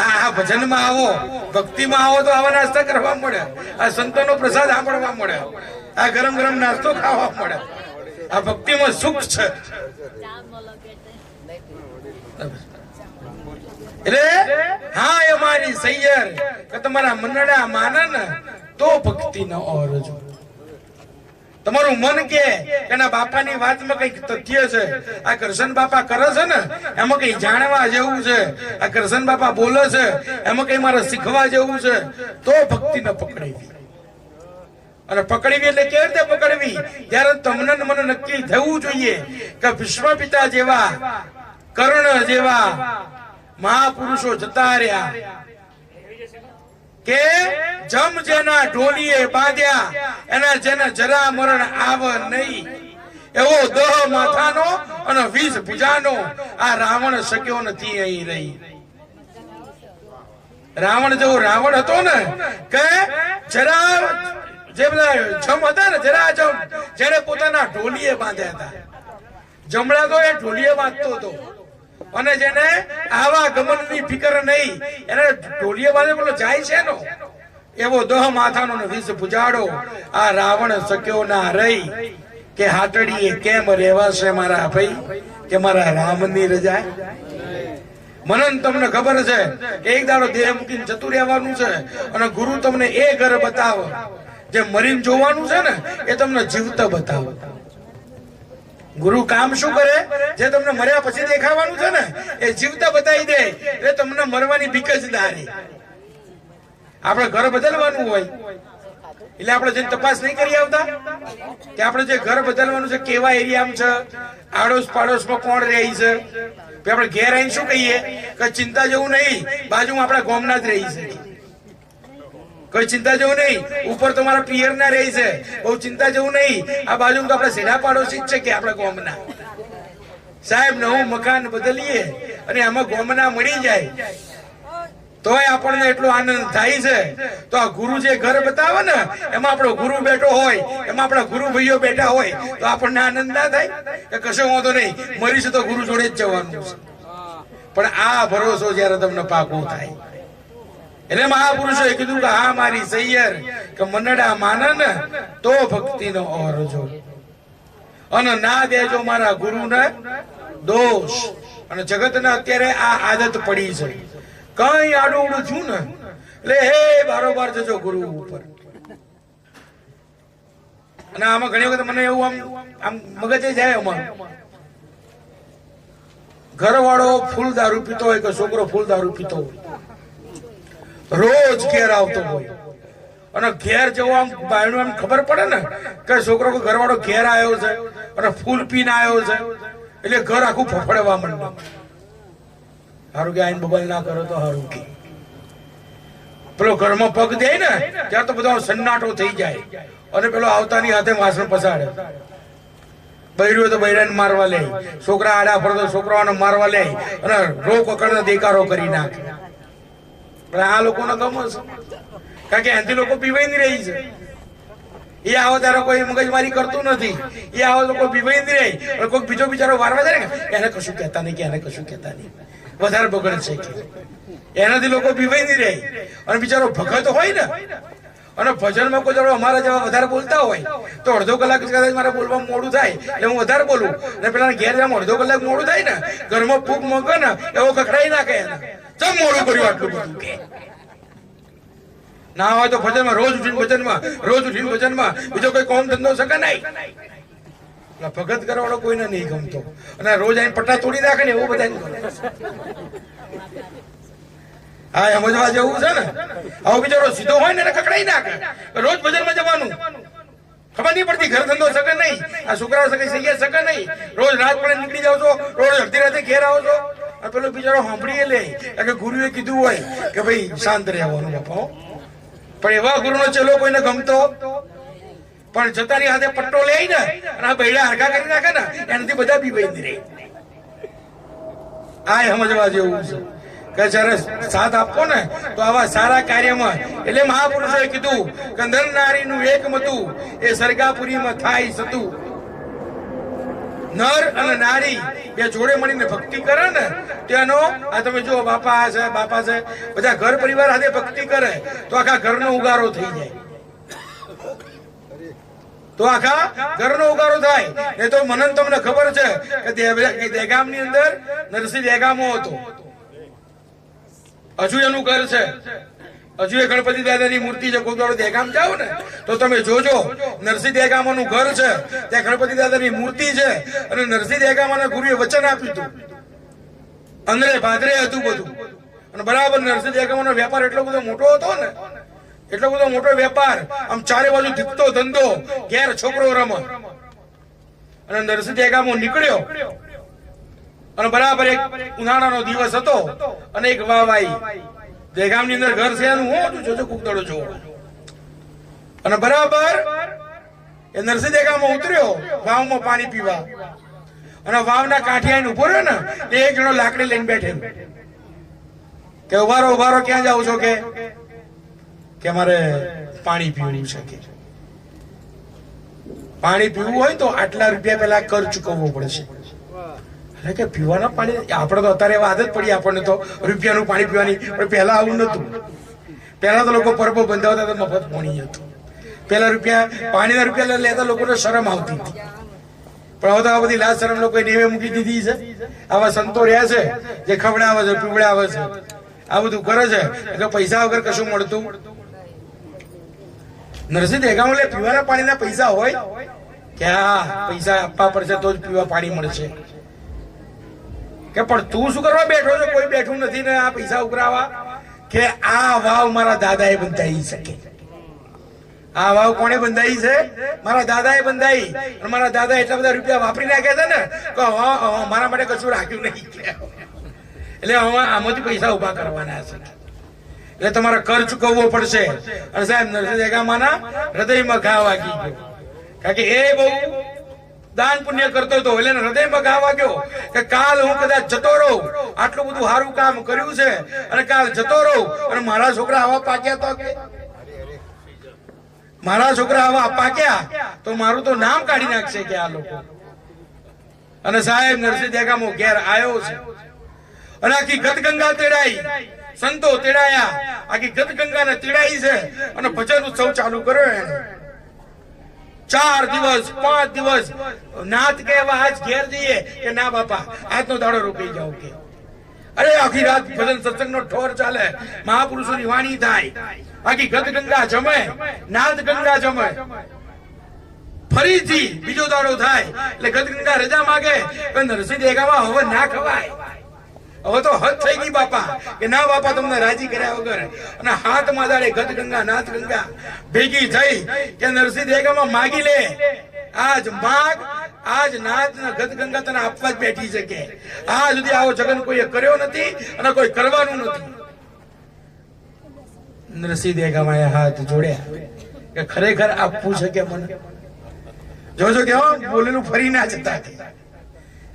આ ભજનમાં આવો, ભક્તિમાં આવો તો આવા નાસ્તા કરવા મળે, આ સંતોનો પ્રસાદ સાંભળવા મળે, આ ગરમ ગરમ નાસ્તો ખાવા મળે. આ ભક્તિમાં સુખ છે. એટલે હા એ મારી સૈયર, કે તમારા મનડા માનન તો ભક્તિ ન ઓરજો. તમારું મન કે એના બાપાની વાતમાં કઈક તથ્ય છે, આ કરશન બાપા કરે છે ને એમાં કઈ જાણવા જેવું છે, આ કરશન બાપા બોલે છે એમાં કઈ મારે શીખવા જેવું છે, તો ભક્તિ ન પકડવી. અને પકડવી એટલે કેવી રીતે પકડવી? ત્યારે તમને મને નક્કી થવું જોઈએ કે ભીષ્મ પિતા જેવા, કર્ણ જેવા મહાપુરુષો જતા રહ્યા, કે જમ જેના ઢોલીએ બાંધ્યા એના જેને જરા મરણ આવ નહીં, એવો દહ માથાનો અને 20 ભુજાનો આ રાવણ શક્યો નથી અહીં રહી. રાવણ જેવો રાવણ હતો ને, કે જરા જે બધા જમ હતા ને, જરા જમ જેને પોતાના ઢોલીએ બાંધ્યા હતા. જમણા તો એ ઢોલીએ બાંધતો હતો, અને જેને આવા ગમનની ફિકર નહીં એને ઢોલીએ બાંધે બોલો જાય છે નો, એવો દહ માથાનો ને 20 ભુજાડો આ રાવણ શક્યો ના રહી. કે હાટડીએ કેમ રહેવાશે મારા ભાઈ, કે મારા રામની રજા. મને તમને ખબર છે કે એક દાડો દેહ મૂકીને જતું રહેવાનું છે, અને ગુરુ તમને એ ઘર બતાવે જે મરીને જોવાનું છે ને, એ તમને જીવતા બતાવે. ગુરુ કામ શું કરે? જે તમને મર્યા પછી દેખાવાનું છે ને એ જીવતા બતાવી દે એટલે તમને મરવાની બીક જ ના રહે. આપણે ઘર બદલવાનું હોય એટલે આપણે જઈને તપાસ નહીં કરી આવતા કે આપણે જે ઘર બદલવાનું છે કેવા એરિયામાં છે, આડોશ પાડોશમાં કોણ રહે છે. આપણે ઘેર આવીને શું કહીએ કે ચિંતા જેવું નહીં, બાજુમાં આપણા ગામના જ રહી છે. કોઈ ચિંતા જેવું નહીં, ઉપર તમારા પિયર ના રહી છે, બહુ ચિંતા જેવું નહીં, આ બાજુ તો આપણા સેડા પાડોશી જ છે કે આપણા ગામના. સાહેબ નવું મકાન બદલીએ અને આમાં ગામના મળી જાય તોય આપણને એટલો આનંદ થાય છે. તો આ ગુરુ જે ઘર બતાવે ને એમાં આપણો ગુરુ બેઠો હોય, એમાં આપણા ગુરુ ભાઈઓ બેઠા હોય તો આપણને આનંદ ના થાય કે કશો વાંધો નહીં, મરીશું તો ગુરુ જોડે જ જવાનું છે. પણ આ ભરોસો જયારે તમને પાકો થાય એટલે મહાપુરુષોએ કીધું કે હા મારી સૈયર કે મનડા માનન તો ભક્તિનો ઓરજો, અને ના દેજો મારા ગુરુને દોષ. અને જગતને અત્યારે આ આદત પડી છે, કઈ આડું ઉડું છું ને એટલે હે બારોબાર જજો ગુરુ ઉપર. અને આમાં ઘણી વખત મને એવું આમ મગજે જાય, અમારું ઘરવાળો ફૂલ દારૂ પીતો હોય કે છોકરો ફૂલ દારૂ પીતો હોય, રોજ ઘેર આવતો હોય અને ઘેર જવો આમ બાયણું આમ ખબર પડે ને કે છોકરો ઘરવાળો ઘેર આવ્યો છે અને ફૂલ પીને આવ્યો છે એટલે ઘર આખું ફફડવા માંડે. હારું કે આઈને બબલ ના કરો તો હારું કે પેલો ઘરમાં પગ દે ને ત્યાં તો બધો સન્નાટો થઈ જાય અને પેલો આવતાની હાથે વાસણ પસાડે. બૈર્યો તો બૈરાને મારવા લે, છોકરા આડા ફરતો છોકરાઓને મારવા લે અને રો પકડને દેકારો કરી નાખે. પણ આ લોકોને ગમે છે કારણ કે એનાથી લોકો પીવાઈ નહીં રહી છે. એ આવો ત્યારે કોઈ મગજમારી કરતું નથી, એ આવો લોકો પીવાઈ નહીં રહી. કોઈ બીજો બિચારો વારવા જાય ને એને કશું કહેતા નહીં, કે એને કશું કહેતા નહીં, વધારે બગડ છે કે એનાથી લોકો પીવાઈ નહીં રહી. અને બિચારો ભગત હોય ને અને ભજનમાં કોઈ જોડો અમારા જેવા વધારે બોલતા હોય તો અડધો કલાક કદાચ મારે બોલવામાં મોડું થાય એટલે હું વધારે બોલું, ને પેલા ઘેર જવામાં અડધો કલાક મોડું થાય ને ઘરમાં ફૂગ મગે ને એવો કકડાઈ નાખે એને, ચમ મોડું કર્યું આટલું બધું કે ના હોય તો ભજનમાં રોજ ઉઠીને ભજનમાં બીજો કોઈ કોમ ધંધો શકે નહીં. ભગત કરવાળો કોઈને નહીં ગમતો અને રોજ આઈને પટ્ટા તોડી નાખે ને એવું બધા હા સમજવા જેવું છે ને. આવો બિચારો સીધો હોય ને એને કકડાઈ નાખે, રોજ ભજનમાં જવાનું ખબર નહીં પડતી, ઘર ધંધો શકે નહીં, આ છોકરાઓ શકે સૈયા શકે નહીં, રોજ રાત પડે નીકળી જાવ છો, રોજ અડધી રાતે ઘેર આવો છો. પેલો બિચારો સાંભળીએ લે કે ગુરુએ કીધું હોય કે ભાઈ શાંત રહેવાનું બાપા. પણ એવા ગુરુનો ચેલો કોઈને ગમતો પણ જતાની હાથે પટ્ટો લે ને અને આ બૈડા હરખા કરી નાખે ને એનાથી બધા બી બની રહી. આ સમજવા જેવું છે કે જયારે સાથ આપવો ને તો આવા સારા કાર્યમાં. એટલે મહાપુરુષોએ કીધું કે નર નારીનું એક મતું એ સરગાપુરીમાં થાય સતું. નર અને નારી બે જોડે મળીને ભક્તિ કરે ને તેનો આ તમે જુઓ બાપા છે બધા ઘર પરિવાર સાથે ભક્તિ કરે તો આખા ઘરનો ઉગારો થઈ જાય, તો આખા ઘરનો ઉગારો થાય. એ તો મને તમને ખબર છે કે દહેગામની અંદર નરસિંહ દહેગામો હતો, હજુ એનું ઘર છે, હજુ એ ગણપતિ દાદાની મૂર્તિ છે. કોઈ દાડો દહેગામ જાઓ ને તો તમે જોજો નરસિંહ દહેગામાનું ઘર છે, ત્યાં ગણપતિ દાદાની મૂર્તિ છે. અને નરસિંહ દહેગામાના ગુરુએ વચન આપ્યું હતું, અંદરે ભાદરે હતું બધું. અને બરાબર નરસિંહ દહેગામાનો વેપાર એટલો બધો મોટો હતો ને, એટલો બધો મોટો વેપાર, આમ ચારે બાજુ દીપતો ધંધો, ઘેર છોકરો રમે. અને નરસિંહ દહેગામો નીકળ્યો અને બરાબર એક ઉનાળાનો દિવસ હતો અને એક વાવ આવી. દહેગામની અંદર ઘર છે એનું હું જોજો કુકદડો જોવો. અને બરાબર એ નરસિંહ દહેગામમાં ઉતર્યો વાવમાં પાણી પીવા, અને વાવના કાંઠે આવીને ઉભો રહ્યો ને એક જણો લાકડી લઈને બેઠે કે ઉભારો ક્યાં જાવ છો કે મારે પાણી પીવું છે. કે પાણી પીવું હોય તો આટલા રૂપિયા પેલા કર ચૂકવવો પડશે. એટલે કે પીવાના પાણી આપણે તો અત્યારે આદત પડી આપણને તો રૂપિયાનું પાણી પીવાની, પણ પહેલા આવું નતું. પહેલા તો લોકો પરબો બંધાવતા તો મફત પાણી હતું. પહેલા પાણીના રૂપિયા લેતા લોકોને શરમ આવતી હતી, પણ હવે તો આ બધી લાજ શરમ લોકો નેવે મૂકી દીધી છે. આવા સંતો રહ્યા છે જે ખવડાવે છે, પીવડાવે છે, આ બધું કરે છે એટલે પૈસા વગર કશું મળતું. નરસિંહ દહેગામ એટલે પીવાના પાણીના પૈસા હોય કે હા પૈસા આપવા પડશે તો જ પીવા પાણી મળશે. કે પણ તું શું કરવા બેઠો છો? કોઈ બેઠું નથી ને આ પૈસા ઉઘરાવા. કે આ વાવ મારા દાદાએ બંધાઈ શકે. આ વાવ કોણે બંધાઈ છે? મારા દાદાએ બંધાઈ. અને મારા દાદા એટલા બધા રૂપિયા વાપરી નાખ્યા છે ને કે મારા માટે કશું રાખ્યું નહીં. એટલે હવે આમાંથી પૈસા ઉભા કરવાના છે. એટલે તમારે કર ચૂકવવો પડશે. અને સાહેબ નરસિંહ દેગામાના હૃદયમાં ઘા વાગી ગયો. કારણ કે એ બહુ દાન પુણ્ય કરતો હતો. એટલે હૃદયમાં ઘા વાગ્યો કે કાલ હું કદાચ જતો રહું, આટલું બધું સારું કામ કર્યું છે અને કાલ જતો રહું અને મારા છોકરા આવા પાક્યા તો કે મારા છોકરા આવા પાક્યા તો મારું તો નામ કાઢી નાખશે કે આ લોકો. અને સાહેબ નરસિંહ દેગામો ઘેર આવ્યો છે અને આખી ગદગંગા તેડાઈ, સંતો તેડાયા, આખી ગદગંગાને તેડાઈ છે અને ભજન ઉત્સવ ચાલુ કર્યો એને. 4 દિવસ 5 દિવસ નાથ કહેવા આજ ઘેર જઈએ કે ના બાપા આજનો દાડો રોકાઈ જાવ કે અરે આખી રાત ભજન સત્સંગનો ઠોર ચાલે, મહાપુરુષોની વાણી થાય, આખી ગદગંગા જમે, નાદ ગંગા જમે. ફરીથી બીજો દાડો થાય એટલે ગદગંગા રજા માંગે કે નરસિંહ દેગામાં હવે ના ખવાય. હવે તો હદ થઈ ગઈ બાપા કે ના બાપા તમને રાજી કર્યા વગર. અને હાથમાં દાડે ગદગંગા નાથ ગંગા ભેગી થઈ કે નરસિંહ દેગામાં માગી લે. આજ માગ, આજ નાથ ને ગદગંગા તને આપવા જ બેઠી છે કે આ સુધી આવો જગન કોઈએ કર્યો નથી અને કોઈ કરવાનું નથી. નરસિંહ દેગામાએ હાથ જોડ્યા કે ખરેખર આપવું છે કે મને જોજો કે બોલેલું ફરી ના જતા કે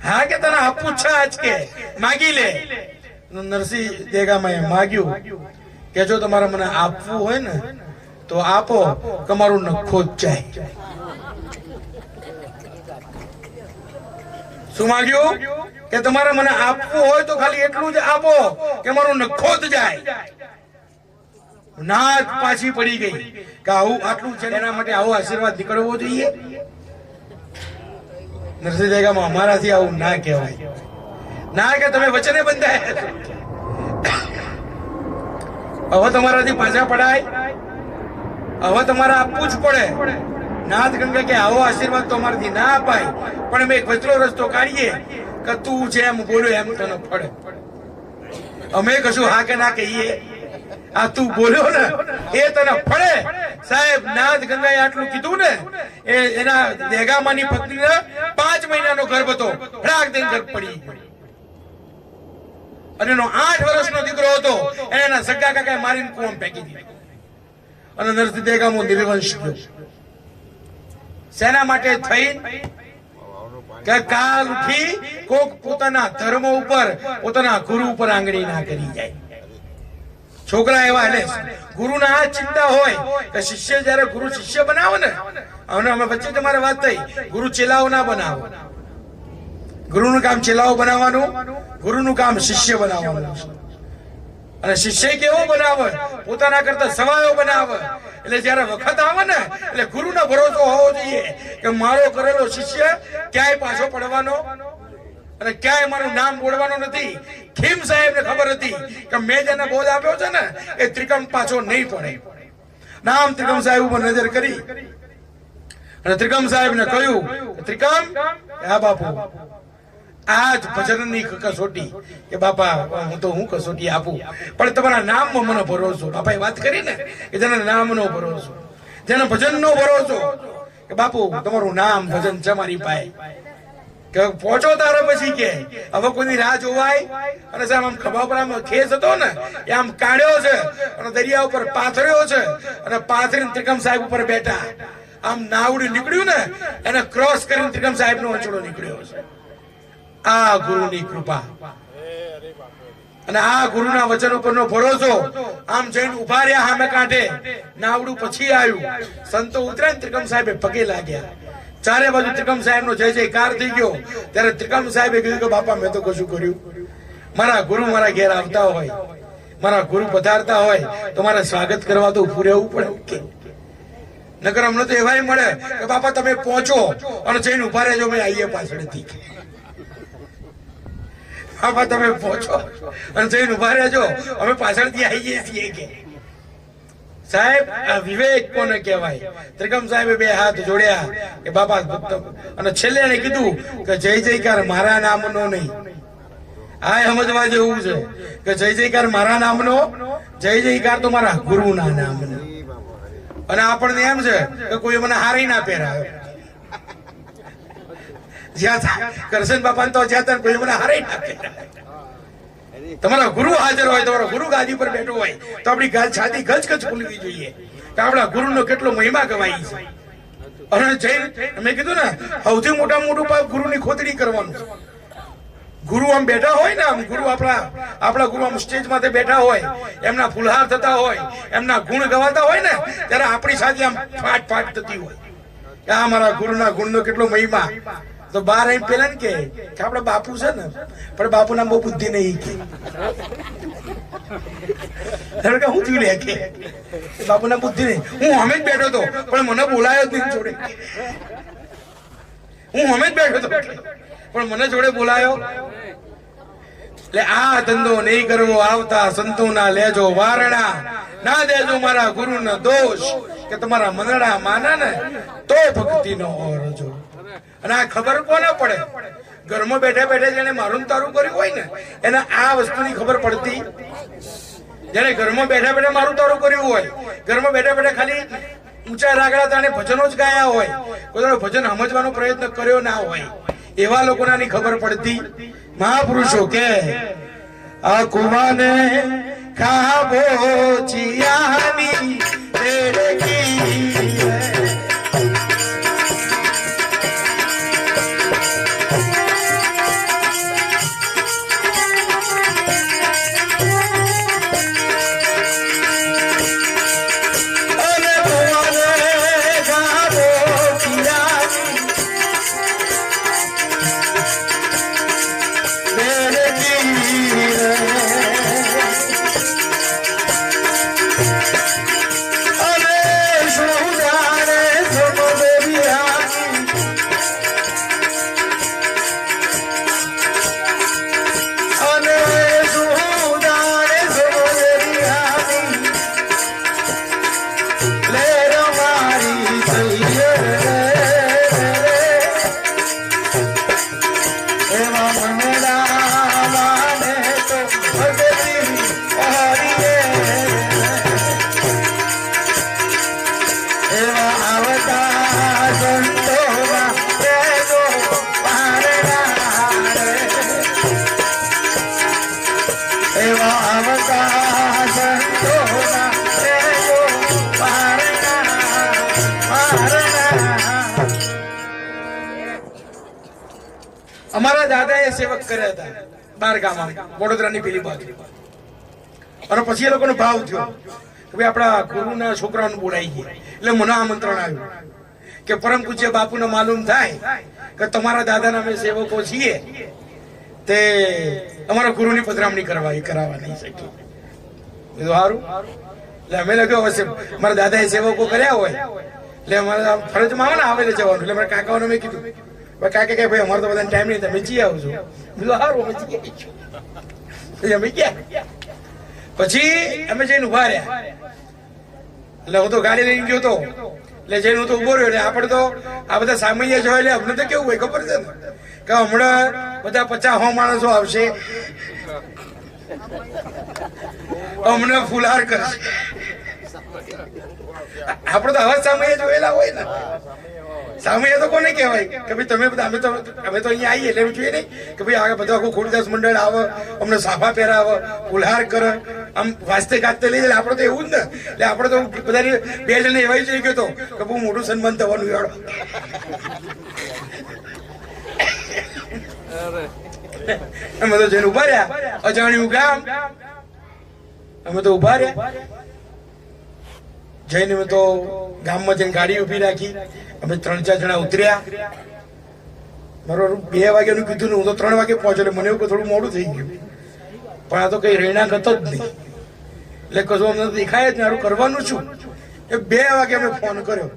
હા કે તને આપવું છે આજ કે માગી લે. નરસિંહ દેગામાએ માગ્યું કે જો તમારે મને આપવું હોય ને તો આપો, તમારું નખો જ જાય. શું માગ્યું? કે તમારે મને આપવું હોય તો ખાલી એટલું જ આપો કે મારું નખો જ જાય. નાથ પાછી પડી ગઈ કે આવું આટલું છે એના માટે આવો આશીર્વાદ નીકળવો જોઈએ. નરસિંહ દેગામાં અમારાથી આવું ના કહેવાય. ના કે તમે વચને બંધાયા, હવે તમારાથી પાછા પડાય, હવે તમારે આપવું જ પડે. નાથ ગંગા કે આવો આશીર્વાદ તો અમારાથી ના અપાય, પણ અમે એક વચલો રસ્તો કાઢીએ કે તું જેમ બોલ્યો એમ તને પડે. અમે કશું હા કે ના કહીએ, આ તું બોલ્યો ને એ તને ફળે. સાહેબ નાથ ગંગાએ આટલું કીધું ને એના દેગામાની પત્નીને 5 મહિનાનો ગર્ભ હતો, રાગ દઈને ગર્ભ પડી. અને એનો 8 વર્ષનો દીકરો હતો, એના સગા કાકાએ મારીને કુવામાં ફેંકી દીધો. અને નરસિંહ દેગામો નિર્વંશ ગયો. શેના માટે થઈ કે કાલ ઉઠી કોક પોતાના ધર્મ ઉપર, પોતાના ગુરુ ઉપર આંગળી ના કરી જાય. છોકરા એવા એટલે ગુરુના આ ચિંતા હોય કે શિષ્ય જયારે ગુરુ શિષ્ય બનાવો ને, અને અમે વચ્ચે તમારે વાત થઈ, ગુરુ ચેલાઓ ના બનાવો. ગુરુનું કામ ચેલાઓ બનાવવાનું, ગુરુનું કામ શિષ્ય બનાવવાનું છે. અને શિષ્ય કેવો બનાવે? પોતાના કરતા સવાયો બનાવે. એટલે જયારે વખત આવે ને એટલે ગુરુનો ભરોસો હોવો જોઈએ કે મારો કરેલો શિષ્ય ક્યાંય પાછો પડવાનો અને ક્યાંય મારું નામ બોલવાનું નથી. ખીમ સાહેબને ખબર હતી કે મેં જેને બોધ આપ્યો છે ને એ ત્રિકમ પાછો નહીં પડે. નામ ત્રિકમ સાહેબ ઉપર નજર કરી અને ત્રિકમ સાહેબને કહ્યું, ત્રિકમ હા બાપુ આજ ભજનની કસોટી કે બાપા હું તો હું કસોટી આપું, પણ તમારા નામમાં મને ભરોસો. બાપાએ વાત કરી ને કે જેના નામનો ભરોસો, જેના ભજનનો ભરોસો કે બાપુ તમારું નામ ભજન છે મારી પાસે કે પહોંચો તારે પછી કે હવે કોઈની રાહ જોવાય. અને સાહેબ આમ ખભા પર આમ ખેસ હતો ને એ આમ કાઢ્યો છે અને દરિયા ઉપર પાથર્યો છે અને પાથરીને ત્રિકમ સાહેબ ઉપર બેઠા. આમ નાવડું નીકળ્યું ને એને ક્રોસ કરીને ત્રિકમ સાહેબ નો અંચળો નીકળ્યો છે. આ ગુરુની કૃપા અને આ ગુરુના વચન ઉપરનો ભરોસો. આમ જઈને ઉભા રહ્યા સામે કાંઠે, નાવડું પછી આવ્યું, સંતો ઉતર્યા ને ત્રિકમ સાહેબે પગે લાગ્યા. ચારે બાજુ ત્રિકમ સાહેબ નો જય જયકાર થઈ ગયો. ત્યારે ત્રિકમ સાહેબે કીધું કે બાપા મેં તો કશું કર્યું, મારા ગુરુ મારા ઘેર આવતા હોય, મારા ગુરુ પધારતા હોય તો મારે સ્વાગત કરવા તો ઉભું રહેવું પડે કે નકર અમને તો એવાય મળે કે બાપા તમે પહોંચો અને જઈને ઉભા રહેજો, અમે આવીએ પાછળથી. બાપા તમે પહોંચો અને જઈને ઉભા રહેજો, અમે પાછળથી આવીએ છીએ કે સાહેબ આ વિવેક કોને કહેવાય? ત્રિકમ સાહેબે બે હાથ જોડ્યા કે બાપા, અને છેલ્લે એને કીધું કે જય જયકાર મારા નામનો નહીં. આ સમજવા જેવું છે કે જય જયકાર મારા નામનો, જય જયકાર તો મારા ગુરુના નામનો. અને આપણને એમ છે કે કોઈ મને હારી ના પહેરાવે. જ્યાં કરશન બાપા તો જ્યાં કોઈ મને હારી ના પહેરાવે. તમારા ગુરુ હાજર હોય, તમારો ગુરુ ગાદી પર બેઠો હોય તો આપણી છાતી ગજગજ ખુલવી જોઈએ કે આપણા ગુરુનો કેટલો મહિમા ગવાય છે. અને મેં કીધું ને, સૌથી મોટું ગુરુની ખોતડી કરવાનું. ગુરુ આમ બેઠા હોય ને, આમ ગુરુ આપણા ગુરુ આમ સ્ટેજ માથે બેઠા હોય, એમના ફુલહાર થતા હોય, એમના ગુણ ગવાતા હોય ને, ત્યારે આપણી સાથે આમ ફાટ ફાટ થતી હોય કે આ મારા ગુરુના ગુણનો કેટલો મહિમા. તો બાર એમ પેલા ને કે આપડા બાપુ છે ને, પણ બાપુ ના બહુ બુદ્ધિ નહીં કે હું થયું લે કે બાપુ ના બુદ્ધિ નહીં. હું અમે જ બેઠો હતો પણ મને બોલાયો જ નહીં જોડે. હું અમે જ બેઠો હતો પણ મને જોડે બોલાયો. એટલે આ ધંધો નહીં કરવો, આવતા સંતોના લેજો વારણા, ના દેજો મારા ગુરુનો દોષ કે તમારા મનડા માના ને તો ભક્તિ નો ઓરજો. અને આ ખબર કોને પડે? ઘરમાં બેઠા બેઠા જેને મારું તારું કર્યું હોય ને, એને આ વસ્તુની ખબર પડતી. જેને ઘરમાં બેઠા બેઠા મારું તારું કર્યું હોય, ઘરમાં બેઠા બેઠા ખાલી ઊંચા રાગડા તાણે ભજનો જ ગાયા હોય, કોઈ ભજન સમજવાનો પ્રયત્ન કર્યો ના હોય, એવા લોકોને ખબર પડતી. મહાપુરુષો કે આ કુવાને ખાબો ચિયાની અમારા દાદા એ સેવક કર્યા હતા બાર ગામ વડોદરાની પેલી બાજુ. અને પછી એ લોકોનો ભાવ થયો કે ભાઈ આપણા ગુરુના છોકરાઓને બોલાઈ ગયા. એટલે મને આમંત્રણ આવ્યું કે પરમ પૂજ્ય બાપુને માલુમ થાય કે તમારા દાદાના અમે સેવકો છીએ, તે અમારા ગુરુની પધરામણી કરાવવા નહીં શકીએ. સારું, એટલે અમે લખ્યો હશે મારા દાદા એ સેવકો કર્યા હોય એટલે અમારા ફરજમાં આવે ને જવાનું. એટલે મારા કાકાઓને મેં કીધું, કાકા કે ભાઈ અમારે તો બધાને ટાઈમ નહીં, તમે જઈ આવજો. સારું, અમે ગયા. પછી અમે જઈને ઉભા રહ્યા. એટલે હું તો ગાડી લઈને ગયો હતો, એટલે જઈને હું તો ઉભો રહ્યો. આપણે તો આ બધા સામાન્ય જોયા, એટલે અમને તો કેવું હોય ખબર છે ને કે હમણાં બધા 50 માણસો આવશે, અમને ફુલહાર કરશે. આપણે તો આવા સામાન્ય જોયેલા હોય ને. સામે તો કોને કહેવાય કે ભાઈ તમે બધા અમે તો અહીંયા આવીએ એટલે એમ જોઈએ નહીં કે ભાઈ આ બધું આખું ખોડીદાસ મંડળ આવે, અમને સાફા પહેરાવે, ફુલહાર કરે, આમ વાસ્તે ગાજતે લઈ જાય. આપણે તો એવું જ ને. એટલે આપણે તો બધા 2 જણ એવા જ ગયો હતો કે બહુ મોટું સન્માન થવાનું યાર. અમે તો જઈને ઉભા રહ્યા, અજાણ્યું ગામ, અમે તો ઉભા રહ્યા. જઈને અમે તો ગામમાં જઈને ગાડી ઉભી રાખી. અમે 3-4 જણા ઉતર્યા. મારો 2 વાગ્યાનું કીધું ને હું તો 3 વાગે પહોંચ્યો. મને એવું થોડું મોડું થઈ ગયું, પણ આ તો કઈ રહેણાંક હતો જ નહીં. એટલે કશું અમને દેખાય જ ને, સારું કરવાનું છું. એ 2 વાગે અમે ફોન કર્યો,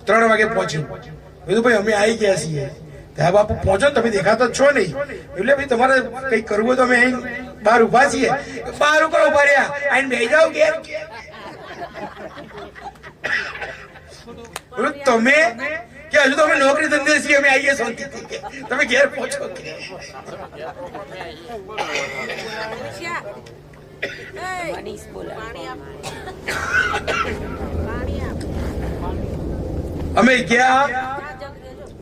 3 વાગે પહોંચ્યું. કીધું ભાઈ અમે આવી ગયા છીએ. હા બાપુ પહોંચો, તમે દેખાતો જ છો નહીં. એટલે ભાઈ તમારે કઈ કરવું તો અમે અહીં બહાર ઉભા છીએ. બહાર ઉપર ઉભા રહ્યા, આઈને બેસી જાવ ઘેર. તમે કે હજુ તો અમે નોકરી ધંધે છીએ, અમે આવીએ શાંતિથી કે તમે ઘેર પહોંચો કે અમે ગયા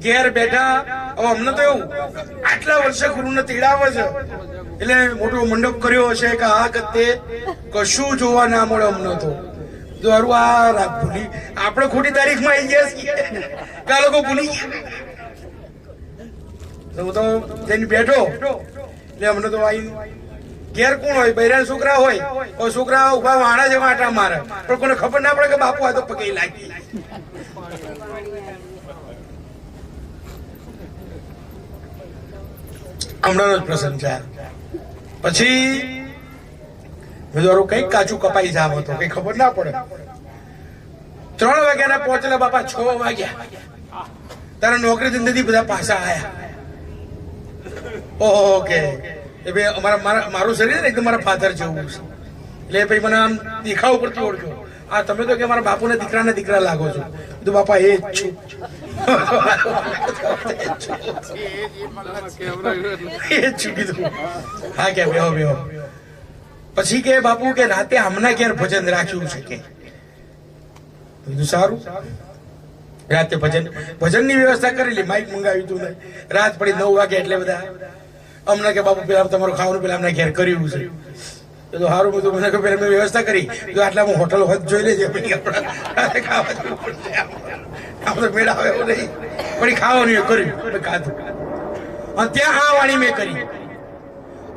ઘેર બેઠા. હવે અમને તો એવું આટલા વર્ષે ગુરુને તેડાવે છે એટલે મોટો મંડપ કર્યો હશે કે આ કતે કશું જોવા ના મળે અમને તો દોરું આ રાત ભૂલી આપણે ખોટી તારીખમાં આવી ગયા છીએ કે આ લોકો ભૂલી ગયા. હું તો જઈને બેઠો એટલે અમને તો આવી ઘેર કોણ હોય, બૈરા છોકરા હોય, છોકરા ઉભા વાણા જેવા આટા મારે પણ કોને ખબર ના પડે કે બાપુ આ તો પગે લાગી. હમણાંનો જ પ્રસંગ છે. પછી કઈક કાચું કપાઈ જાવ હતો કઈ ખબર ના પડે. 3 વાગ્યાના પહોંચેલા બાપા 6 વાગ્યા તારા નોકરી ધંધેથી બધા પાછા આયા. ઓકે એ ભાઈ અમારા મારું શરીર ને એકદમ મારા ફાધર જેવું છે એટલે ભાઈ મને આમ દેખાવ ઉપરથી ઓળખ્યો. આ તમે તો કે મારા બાપુને દીકરાના દીકરા લાગો છો. તો બાપા એ જ છું. હા કે બેહો બેહો. પછી કે બાપુ કે રાતે હમણાં ઘેર ભજન રાખ્યું છે કે બધું સારું. રાતે ભજનની વ્યવસ્થા કરેલી, માઇક મંગાવ્યું હતું ને રાત પડી 9 વાગે એટલે બધા હમણાં કે બાપુ પેલા તમારું ખાવાનું પેલા હમણાં ઘેર કર્યું છે તો સારું બધું મને પેલા મેં વ્યવસ્થા કરી તો આટલા હું હોટલ હોત જોઈ લેજે ખાવા જવું પડશે. આપણે મેળા આવે એવું નહીં પણ ખાવાનું કર્યું ખાધું અને ત્યાં આ વાણી મેં કરી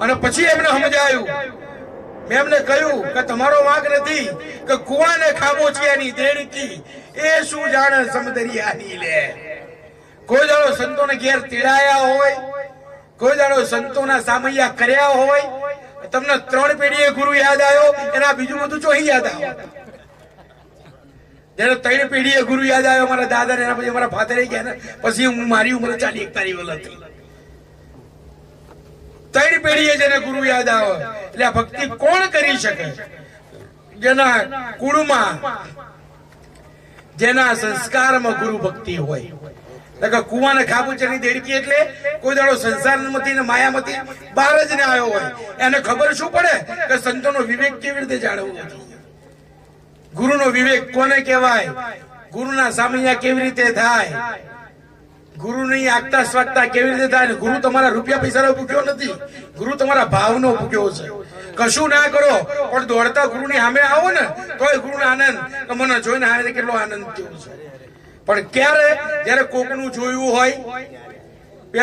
અને પછી એમને સમજાયું. મેં એમને કહ્યું કે તમારો વાંક નથી કે કુવાને ખાબોચિયાની દેણકી એ શું જાણે સમદરિયાની લે. કોઈ દાડો સંતોને ઘેર તેડાયા હોય, કોઈ દાડો સંતોના સામૈયા કર્યા હોય, તમને 3 પેઢીએ ગુરુ યાદ આવ્યો એના બીજું બધું ચોહી યાદ આવ્યો. જયારે 3 પેઢીએ ગુરુ યાદ આવ્યો મારા દાદા ને એના પછી મારા ફાધર ગયા ને પછી હું મારી ઉંમર 41 હતી. 3 પેઢીએ જેને ગુરુ યાદ આવે એટલે આ ભક્તિ કોણ કરી શકે? જેના કુળમાં જેના સંસ્કારમાં ગુરુ ભક્તિ હોય. કુવાને ખાબુચરની દેડકી એટલે કોઈ દાડો સંસારમાંથી ને માયામાંથી બહાર જ ને આવ્યો હોય એને ખબર શું પડે કે સંતોનો વિવેક કેવી રીતે જાળવવો. ગુરુનો વિવેક કોને કહેવાય? ગુરુના સામૈયા કેવી રીતે થાય? ગુરુની આગતા સ્વાગતા કેવી રીતે થાય? ગુરુ તમારા રૂપિયા પૈસાનો ભૂખ્યો નથી, ગુરુ તમારા ભાવનો ભૂખ્યો છે. કશું ના કરો પણ દોડતા ગુરુની સામે આવો ને તોય ગુરુનો આનંદ કે મને જોઈને આવે કેટલો આનંદ થયો છે. પણ ક્યારે જયારે કોકનું જોયું હોય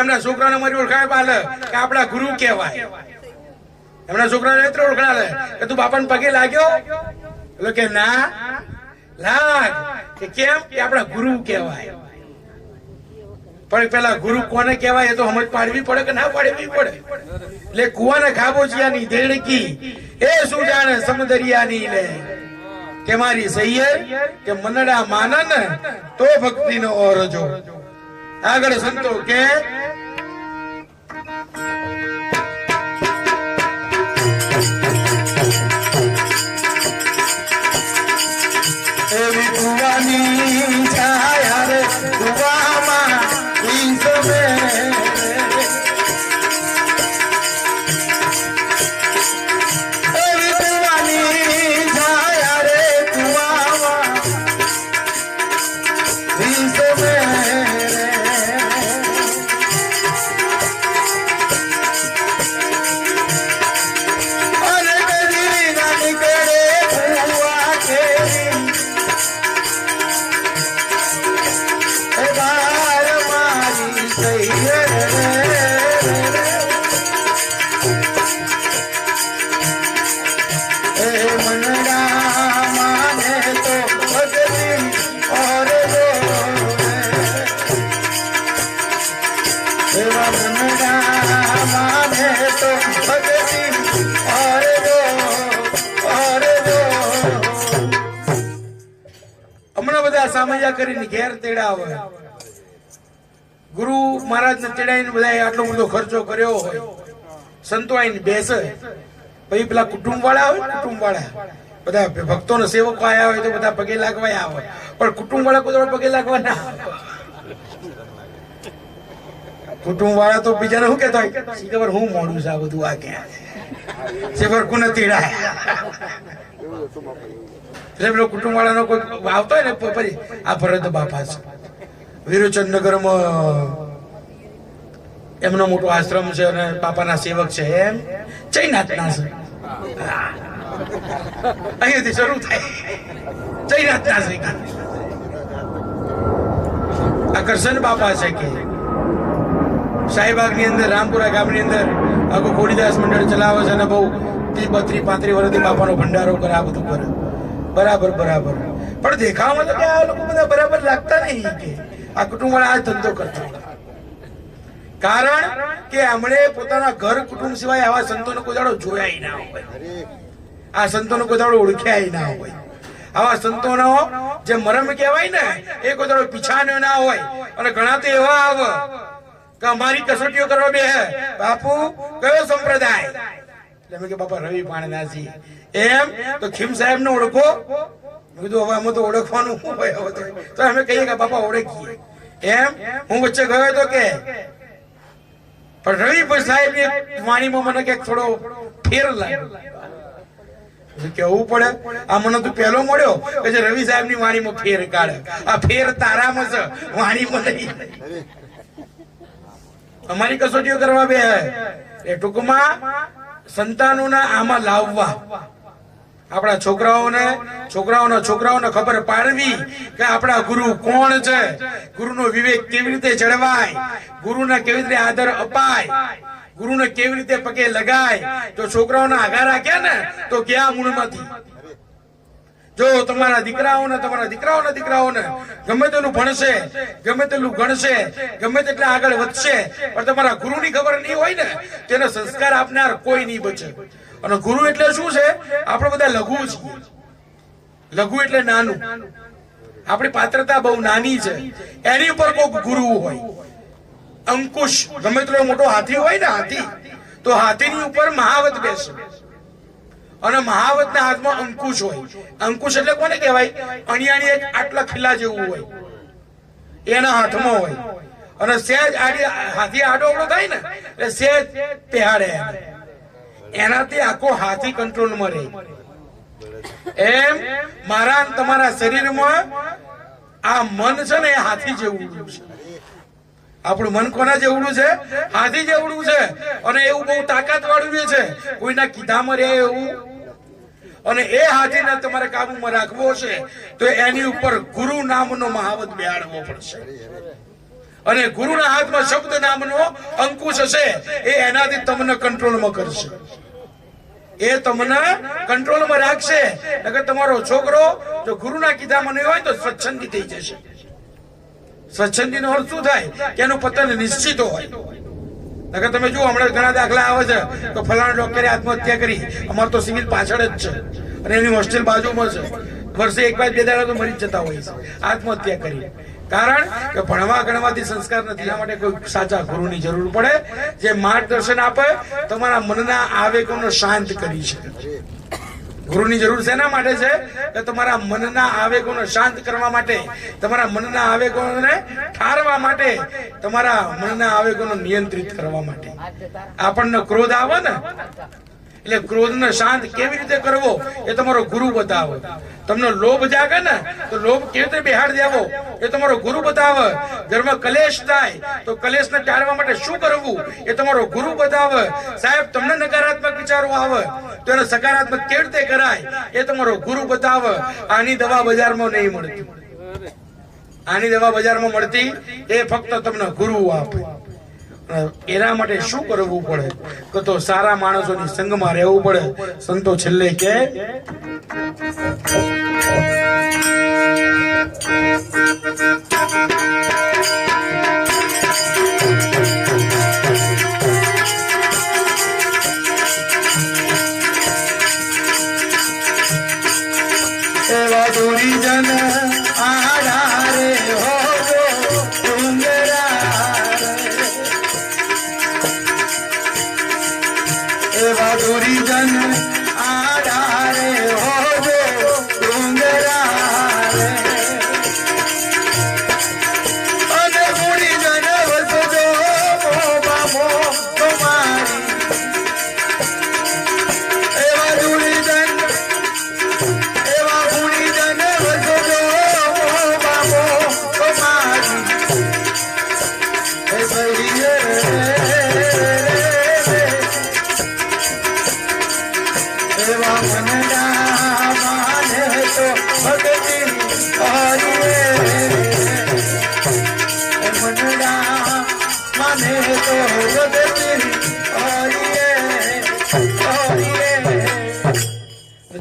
એમના છોકરાને મારી ઓળખાય પાલે કે આપણા ગુરુ કહેવાય. એમના છોકરાને એટલે ઓળખાડે કે તું બાપાને પગે લાગ્યો એટલે કે ના લાગ કે કેમ કે આપણા ગુરુ કહેવાય. પણ પેલા ગુરુ કોને કહેવાય એ તો સમજ પાડવી પડે કે ના પાડવી પડે. એટલે કુવાને ખાબોચિયાની દેડકી એ શું જાણે સમદરિયાની લે કે મારી સૈયર કે મનડા માનન તો ભક્તિનો ઓરજો. આગળ સંતો કે એવી કુવાની છાયા રે કુવામાં ઈસમે સામૈયા કરીને ઘેર તેડાવે. ગુરુ મહારાજ ને તેડાઈને બધા આટલો બધો ખર્ચો કર્યો હોય, સંતો આવીને બેસે. પછી પેલા કુટુંબ વાળા હોય, કુટુંબ વાળા બધા ભક્તોનો સેવકો આયા હોય તો બધા પગે લાગવા આવે, પણ કુટુંબ વાળા કોઈ પગે લાગવા ના આવે. કુટુંબ વાળા તો બીજાને શું કેતા હોય, ખબર હું મોડું છે આ બધું, આ ક્યાં છે કોને તીડા. એટલે પેલો કુટુંબ વાળાનો કોઈ આવતો હોય ને પછી આ ભરત બાપા છે, વિરોચન નગરમાં એમનો મોટો આશ્રમ છે અને બાપાના સેવક છે, એમ જૈનાથના છે. અહીંયાથી શરૂ થાય, જૈનાથના છે. આ કરશન બાપા છે કે શાહીબાગ ની અંદર રામપુરા ગામની અંદર આખું કોડીદાસ મંડળ ચલાવે છે અને બહુ 32-35 વર્ષથી બાપાનો ભંડારો કરે, આ બધું કરે. બરાબર બરાબર, પણ દેખાવામાં તો આ લોકો બધા બરાબર લાગતા નહીં કે આ કુટુંબ વાળા આ ધંધો કરતા. કારણ કે એમણે પોતાના ઘર કુટુંબ સિવાય આવા સંતોનો કોઈ દાડો જોયા ના હોય, આ સંતોનો કોઈ દાડો ઓળખ્યા ના હોય. આવા સંતોનો જે મરમ કહેવાય ને એ કોઈ દાડો પીછાનો ના હોય. અને ઘણા તો એવા આવે કે અમારી કસોટીઓ કરવા બે બાપુ કયો સંપ્રદાય, એટલે કે બાપા રવિ પાણદાસી એમ તો ખીમ સાહેબ ને ઓળખો. મેં કીધું હવે અમે તો ઓળખવાનું શું હોય, હવે તો અમે કહીએ કે બાપા ઓળખીએ એમ. હું વચ્ચે ગયો તો કે પણ રવિ સાહેબ ની વાણીમાં મને ક્યાંક થોડો ફેર લાગ્યો, કેવું પડે. આ મને તું પહેલો મળ્યો કે જે રવિ સાહેબ ની વાણીમાં ફેર કાઢે, આ ફેર તારામાં છે વાણીમાં નહીં. અમારી કસોટીઓ કરવા બે એ ટૂંકમાં સંતાનોના આમાં લાવવા, આપણા છોકરાઓને ખબર પાડવી કે આપણા ગુરુ કોણ છે, ગુરુનો વિવેક કેવી રીતે જળવાય, ગુરુને કેવી રીતે આદર અપાય, ગુરુને કેવી રીતે પગે લગાય. જો છોકરાઓને આઘા રાખ્યા ને તો ક્યાં મૂળમાંથી. જો તમારા દીકરાઓને ગમે તેટલું ભણશે, ગમે તેટલું ગણશે, ગમે તેટલા આગળ વધશે, પણ તમારા ગુરુની ખબર નહીં હોય ને તેને સંસ્કાર આપનાર કોઈ નહીં બચે. અને ગુરુ એટલે શું છે, આપણે બધા લઘુ છીએ. લઘુ એટલે નાનું, આપણી પાત્રતા બહુ નાની છે. એની ઉપર કોઈ ગુરુ હોય, અંકુશ, ગમે તેટલો મોટો હાથી હોય ને હાથી, તો હાથીની ઉપર મહાવત બેસે અને મહાવતના હાથમાં અંકુશ હોય. અંકુશ એટલે કોને કહેવાય, અણિયાણી એક આટલા ખીલા જેવું હોય, એના હાથમાં હોય. અને સહેજ હાથી આડો અવળો થાય ને એટલે સહેજ પહેરાડે, એનાથી આખો હાથી કંટ્રોલમાં રહે. એમ મારા તમારા શરીરમાં આ મન છે ને એ હાથી જેવું છે. આપણું મન કોના જેવડું છે, હાથી જેવડું છે. અને એવું બહુ તાકાત વાળું છે, કોઈના કીધામાં રહે એવું. અને એ હાથીને તમારે કાબુમાં રાખવો છે તો એની ઉપર ગુરુ નામનો મહાવત બેહાડવો પડશે. અને ગુરુના હાથમાં શબ્દ નામનો અંકુશ હશે, એ એનાથી તમને કંટ્રોલમાં કરશે, એ તમને કંટ્રોલમાં રાખશે. નકર તમારો છોકરો જો ગુરુના કીધામાં નહીં હોય તો સ્વચ્છંદી થઈ જશે. સ્વચ્છંદી નો અર્થ શું થાય કે એનું પતન નિશ્ચિત હોય. નકર તમે જુઓ હમણાં ઘણા દાખલા આવે છે તો ફલાણા ડોક્ટરે આત્મહત્યા કરી, અમારે તો સિવિલ પાછળ જ છે અને એની હોસ્ટેલ બાજુમાં છે, વર્ષે 1-2 દાડા તો મરી જતા હોય છે આત્મહત્યા કરી. કારણ કે ભણવા ગણવાથી સંસ્કાર નથી. આ માટે કોઈ સાચા ગુરુની જરૂર પડે જે માર્ગદર્શન આપે, તમારા મનના આવેગોને શાંત કરી શકે. ગુરુની જરૂર શેના માટે છે કે તમારા મનના આવેગોને શાંત કરવા માટે, તમારા મનના આવેગોને ઠારવા માટે, તમારા મનના આવેગોને નિયંત્રિત કરવા માટે. આપણને ક્રોધ આવે ને એટલે ક્રોધને શાંત કેવી રીતે કરવો એ તમારો ગુરુ બતાવે. તમને લોભ જાગે ને તો લોભ કેવી રીતે બેહાડ દેવો એ તમારો ગુરુ બતાવે. ઘરમાં કલેશ થાય તો કલેશને ટાળવા માટે શું કરવું એ તમારો ગુરુ બતાવે. સાહેબ તમને નકારાત્મક વિચારો આવે તો એને સકારાત્મક કેવી રીતે કરાય એ તમારો ગુરુ બતાવે. આની દવા બજારમાં નહીં મળતી, આની દવા બજારમાં મળતી એ ફક્ત તમને ગુરુ આપે. એના માટે શું કરવું પડે કે તો સારા માણસોની સંગમાં રહેવું પડે. સંતો છેલ્લે કે એવા દુરીજન આધારે હો એવા દુરીજન આધારે હોવે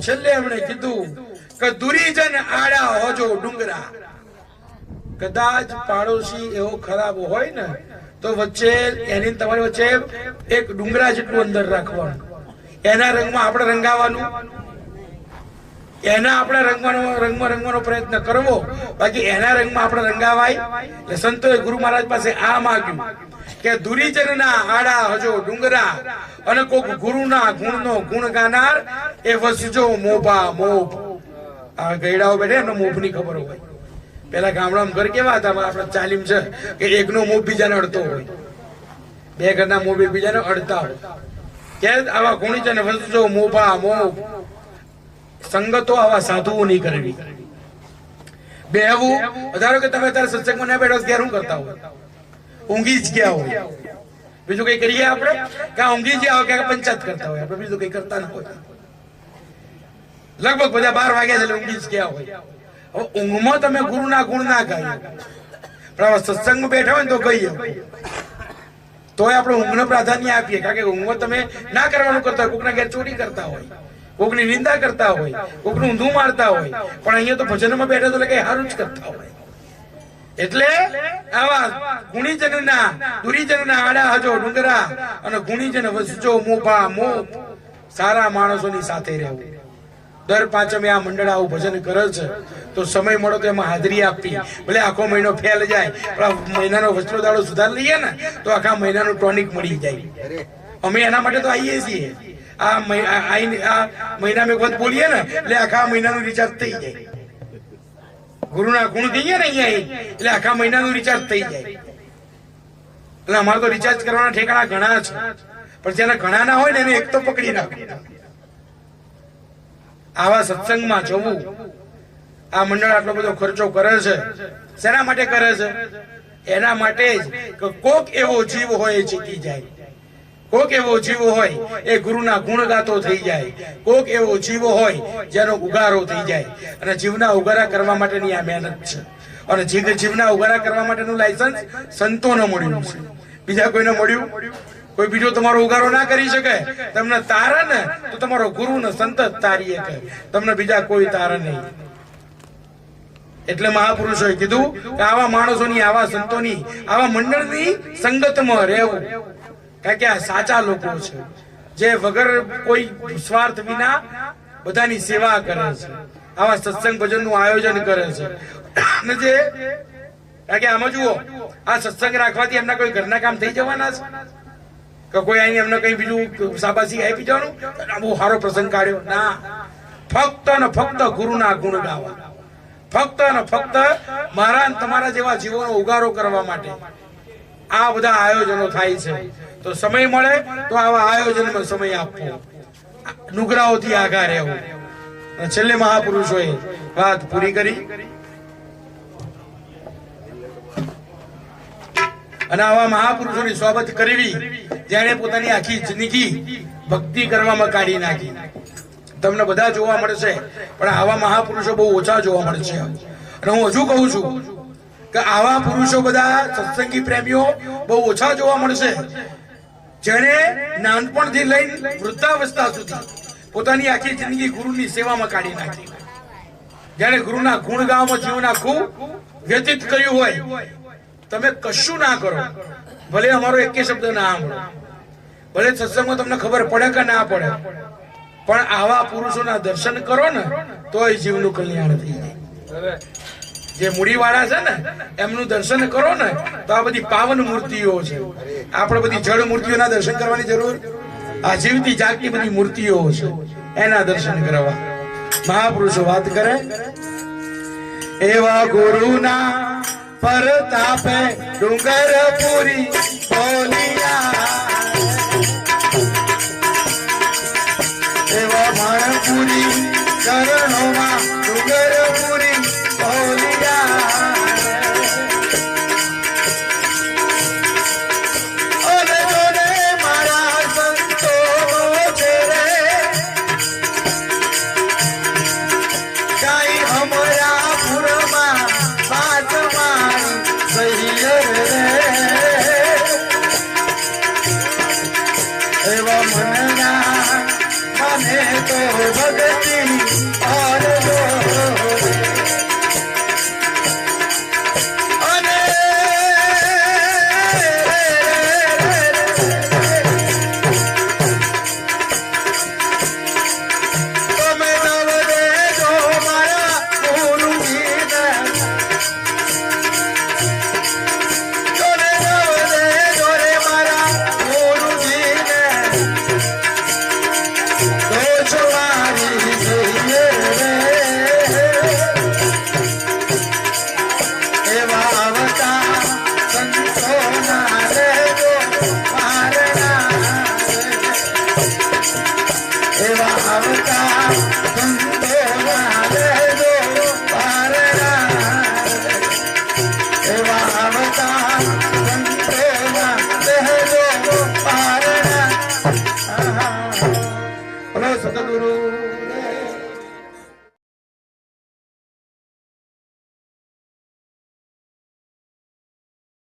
છેલ્લે એમણે કીધું કે દુરીજન આડા હોજો ડુંગરા. કદાચ પાડોશી એવો ખરાબ હોય ને તો વચ્ચે એની તમારી વચ્ચે એક ડુંગરા જેટલું અંદર રાખવાનું. એના રંગમાં આપણે રંગાવાનું, એના આપણે રંગમાં રંગવાનો પ્રયત્ન કરવો, બાકી એના રંગમાં આપણે રંગાવાય. એટલે સંતોએ ગુરુ મહારાજ પાસે આ માગ્યું કે દુરીજનના આડા હજો ડુંગરા અને કોક ગુરુના ગુણનો ગુણ ગાનાર એ વસજો મોભા મોભ. આ ગયડાઓ બેઠે એનો મોભની ખબર હોય. પેલા ગામડામાં ઘર કેવા હતા આપણે ચાલીમ છે કે એકનો મોભ બીજાને અડતો હોય, બે ઘરના મોભ એકબીજાને અડતા હોય. કે આવા ગુણીજન વસજો મોભા મોભ. સંગતો આવા સાધુઓ નહીં કરવી. બેહવું ધારો કે તમે અત્યારે સત્સંગમાં ના બેઠો ત્યારે શું કરતા હોય? ઊંઘી જ ગયા હોય. બીજું કઈ કરીએ આપણે? કે ઊંઘી જ ગયા હોય કે પંચાયત કરતા હોય. આપણે બીજું કઈ કરતા ના હોય. લગભગ બધા 12 વાગ્યા એટલે ઊંઘી જ ગયા હોય. હવે ઊંઘમાં તમે ગુરુના ગુણ ના ગાય, પણ સત્સંગમાં બેઠા હોય ને તો કહીએ તોય આપણે ઊંઘને પ્રાધાન્ય આપીએ. કારણ કે ઊંઘમાં તમે ના કરવાનું કરતા હોય, કોકના ઘેર ચોરી કરતા હોય, કોકની નિંદા કરતા હોય, કોકનું ઊંધું મારતા હોય, પણ અહીંયા તો ભજનમાં બેઠા તો કઈ સારું જ કરતા હોય. એટલે આવા ગુણીજનના દુરીજનના આડા હજો ડુંગરા અને ગુણીજન વસજો મોભા મોભ. સારા માણસોની સાથે રહેવું. દર પાંચમે આ મંડળ આવું ભજન કરે છે તો સમય મળો તો એમાં હાજરી આપવી. ભલે આખો મહિનો ફેલ જાય પણ મહિનાનો વચલો દાડો સુધાર લઈએ ને તો આખા મહિનાનું ટોનિક મળી જાય. અમે એના માટે તો આવીએ છીએ. આ મહિના મેં વધ બોલીએ ને એટલે આખા મહિનાનું રિચાર્જ થઈ જાય. ગુરુના ગુણ કહીએ ને અહીંયા એટલે આખા મહિનાનું રિચાર્જ થઈ જાય. એટલે અમારે તો રિચાર્જ કરવાના ઠેકાણા ઘણા છે, પણ જેને ઘણા ના હોય ને એને એક તો પકડી નાખે. આવા સત્સંગમાં જવું. આ મંડળ આટલો બધો ખર્ચો કરે છે, શેના માટે કરે છે? એના માટે જ કે કોક એવો જીવ હોય એ જીતી જાય, કોક એવો જીવ હોય એ ગુરુના ગુણ ગાતો થઈ જાય, કોક એવો જીવ હોય જેનો ઉગારો થઈ જાય. અને જીવના ઉગારા કરવા માટેની આ મહેનત છે. અને જીવના ઉગારા કરવા માટેનું લાયસન્સ સંતોને મળ્યું છે, બીજા કોઈને મળ્યું? કોઈ બીજો તમારો ઉગારો ના કરી શકે. તમને તારે ને તો તમારો ગુરુ ને સંત જ તારી શકે, તમને બીજા કોઈ તારે નહીં. એટલે મહાપુરુષોએ કીધું કે આવા માણસોની, આવા સંતોની, આવા મંડળની સંગતમાં રહેવું. કારણ કે આ સાચા લોકો છે જે વગર કોઈ સ્વાર્થ વિના બધાની સેવા કરે છે, આવા સત્સંગ ભજનનું આયોજન કરે છે. અને જે કારણ કે આમાં જુઓ, આ સત્સંગ રાખવાથી એમના કોઈ ઘરના કામ થઈ જવાના છે કે કોઈ અહીં એમને કઈ બીજું શાબાશી આપી જવાનું, બહુ સારો પ્રસંગ કાઢ્યો ના. ફક્ત ને ફક્ત ગુરુના ગુણ ગાવા, ફક્ત ને ફક્ત મારા તમારા જેવા જીવોનો ઉગારો કરવા માટે આ બધા આયોજનો થાય છે. તો સમય મળે તો આવા આયોજનમાં સમય આપવો, નુગરાઓથી આઘા રહેવું. છેલ્લે મહાપુરુષોએ વાત પૂરી કરી. અને આવા મહાપુરુષોની સોબત કરવી જેણે પોતાની આખી જિંદગી ભક્તિ કરવામાં કાઢી નાખી. તમને બધા જોવા મળશે પણ આવા મહાપુરુષો બહુ ઓછા જોવા મળે છે. અને હું હજુ કહું છું કે આવા પુરુષો બધા સત્સંગી પ્રેમીઓ બહુ ઓછા જોવા મળશે જેણે નાનપણથી લઈને વૃદ્ધાવસ્થા સુધી પોતાની આખી જિંદગી ગુરુની સેવામાં કાઢી નાખી, જેણે ગુરુના ગુણ ગાવામાં જીવન આખું વ્યતીત કર્યું હોય. તમે કશું ના કરો, ભલે અમારો એક શબ્દ ના સાંભળો, ભલે સત્સંગમાં તમને ખબર પડે કે ના પડે, પણ આવા પુરુષોના દર્શન કરો ને તો એ જીવનું કલ્યાણ થઈ જાય. જે મૂડીવાળા છે ને એમનું દર્શન કરો ને તો આ બધી પાવન મૂર્તિઓ છે. આપણે બધી જળ મૂર્તિઓના દર્શન કરવાની જરૂર, આ જીવતી જાગતી બધી મૂર્તિઓ છે એના દર્શન કરવા. મહાપુરુષો વાત કરે એવા ગુરુના પરતાપે ડુંગર પૂરી બોલિયા, એવા માણપુરી ચરણોમાં ડુંગર પૂરી બોલિયા. અને જોને મારા સંતો છે રે કાઈ હમરા પુરમાં બાતમાં એવા મનના મને तो भक्ति और लो सतगुरु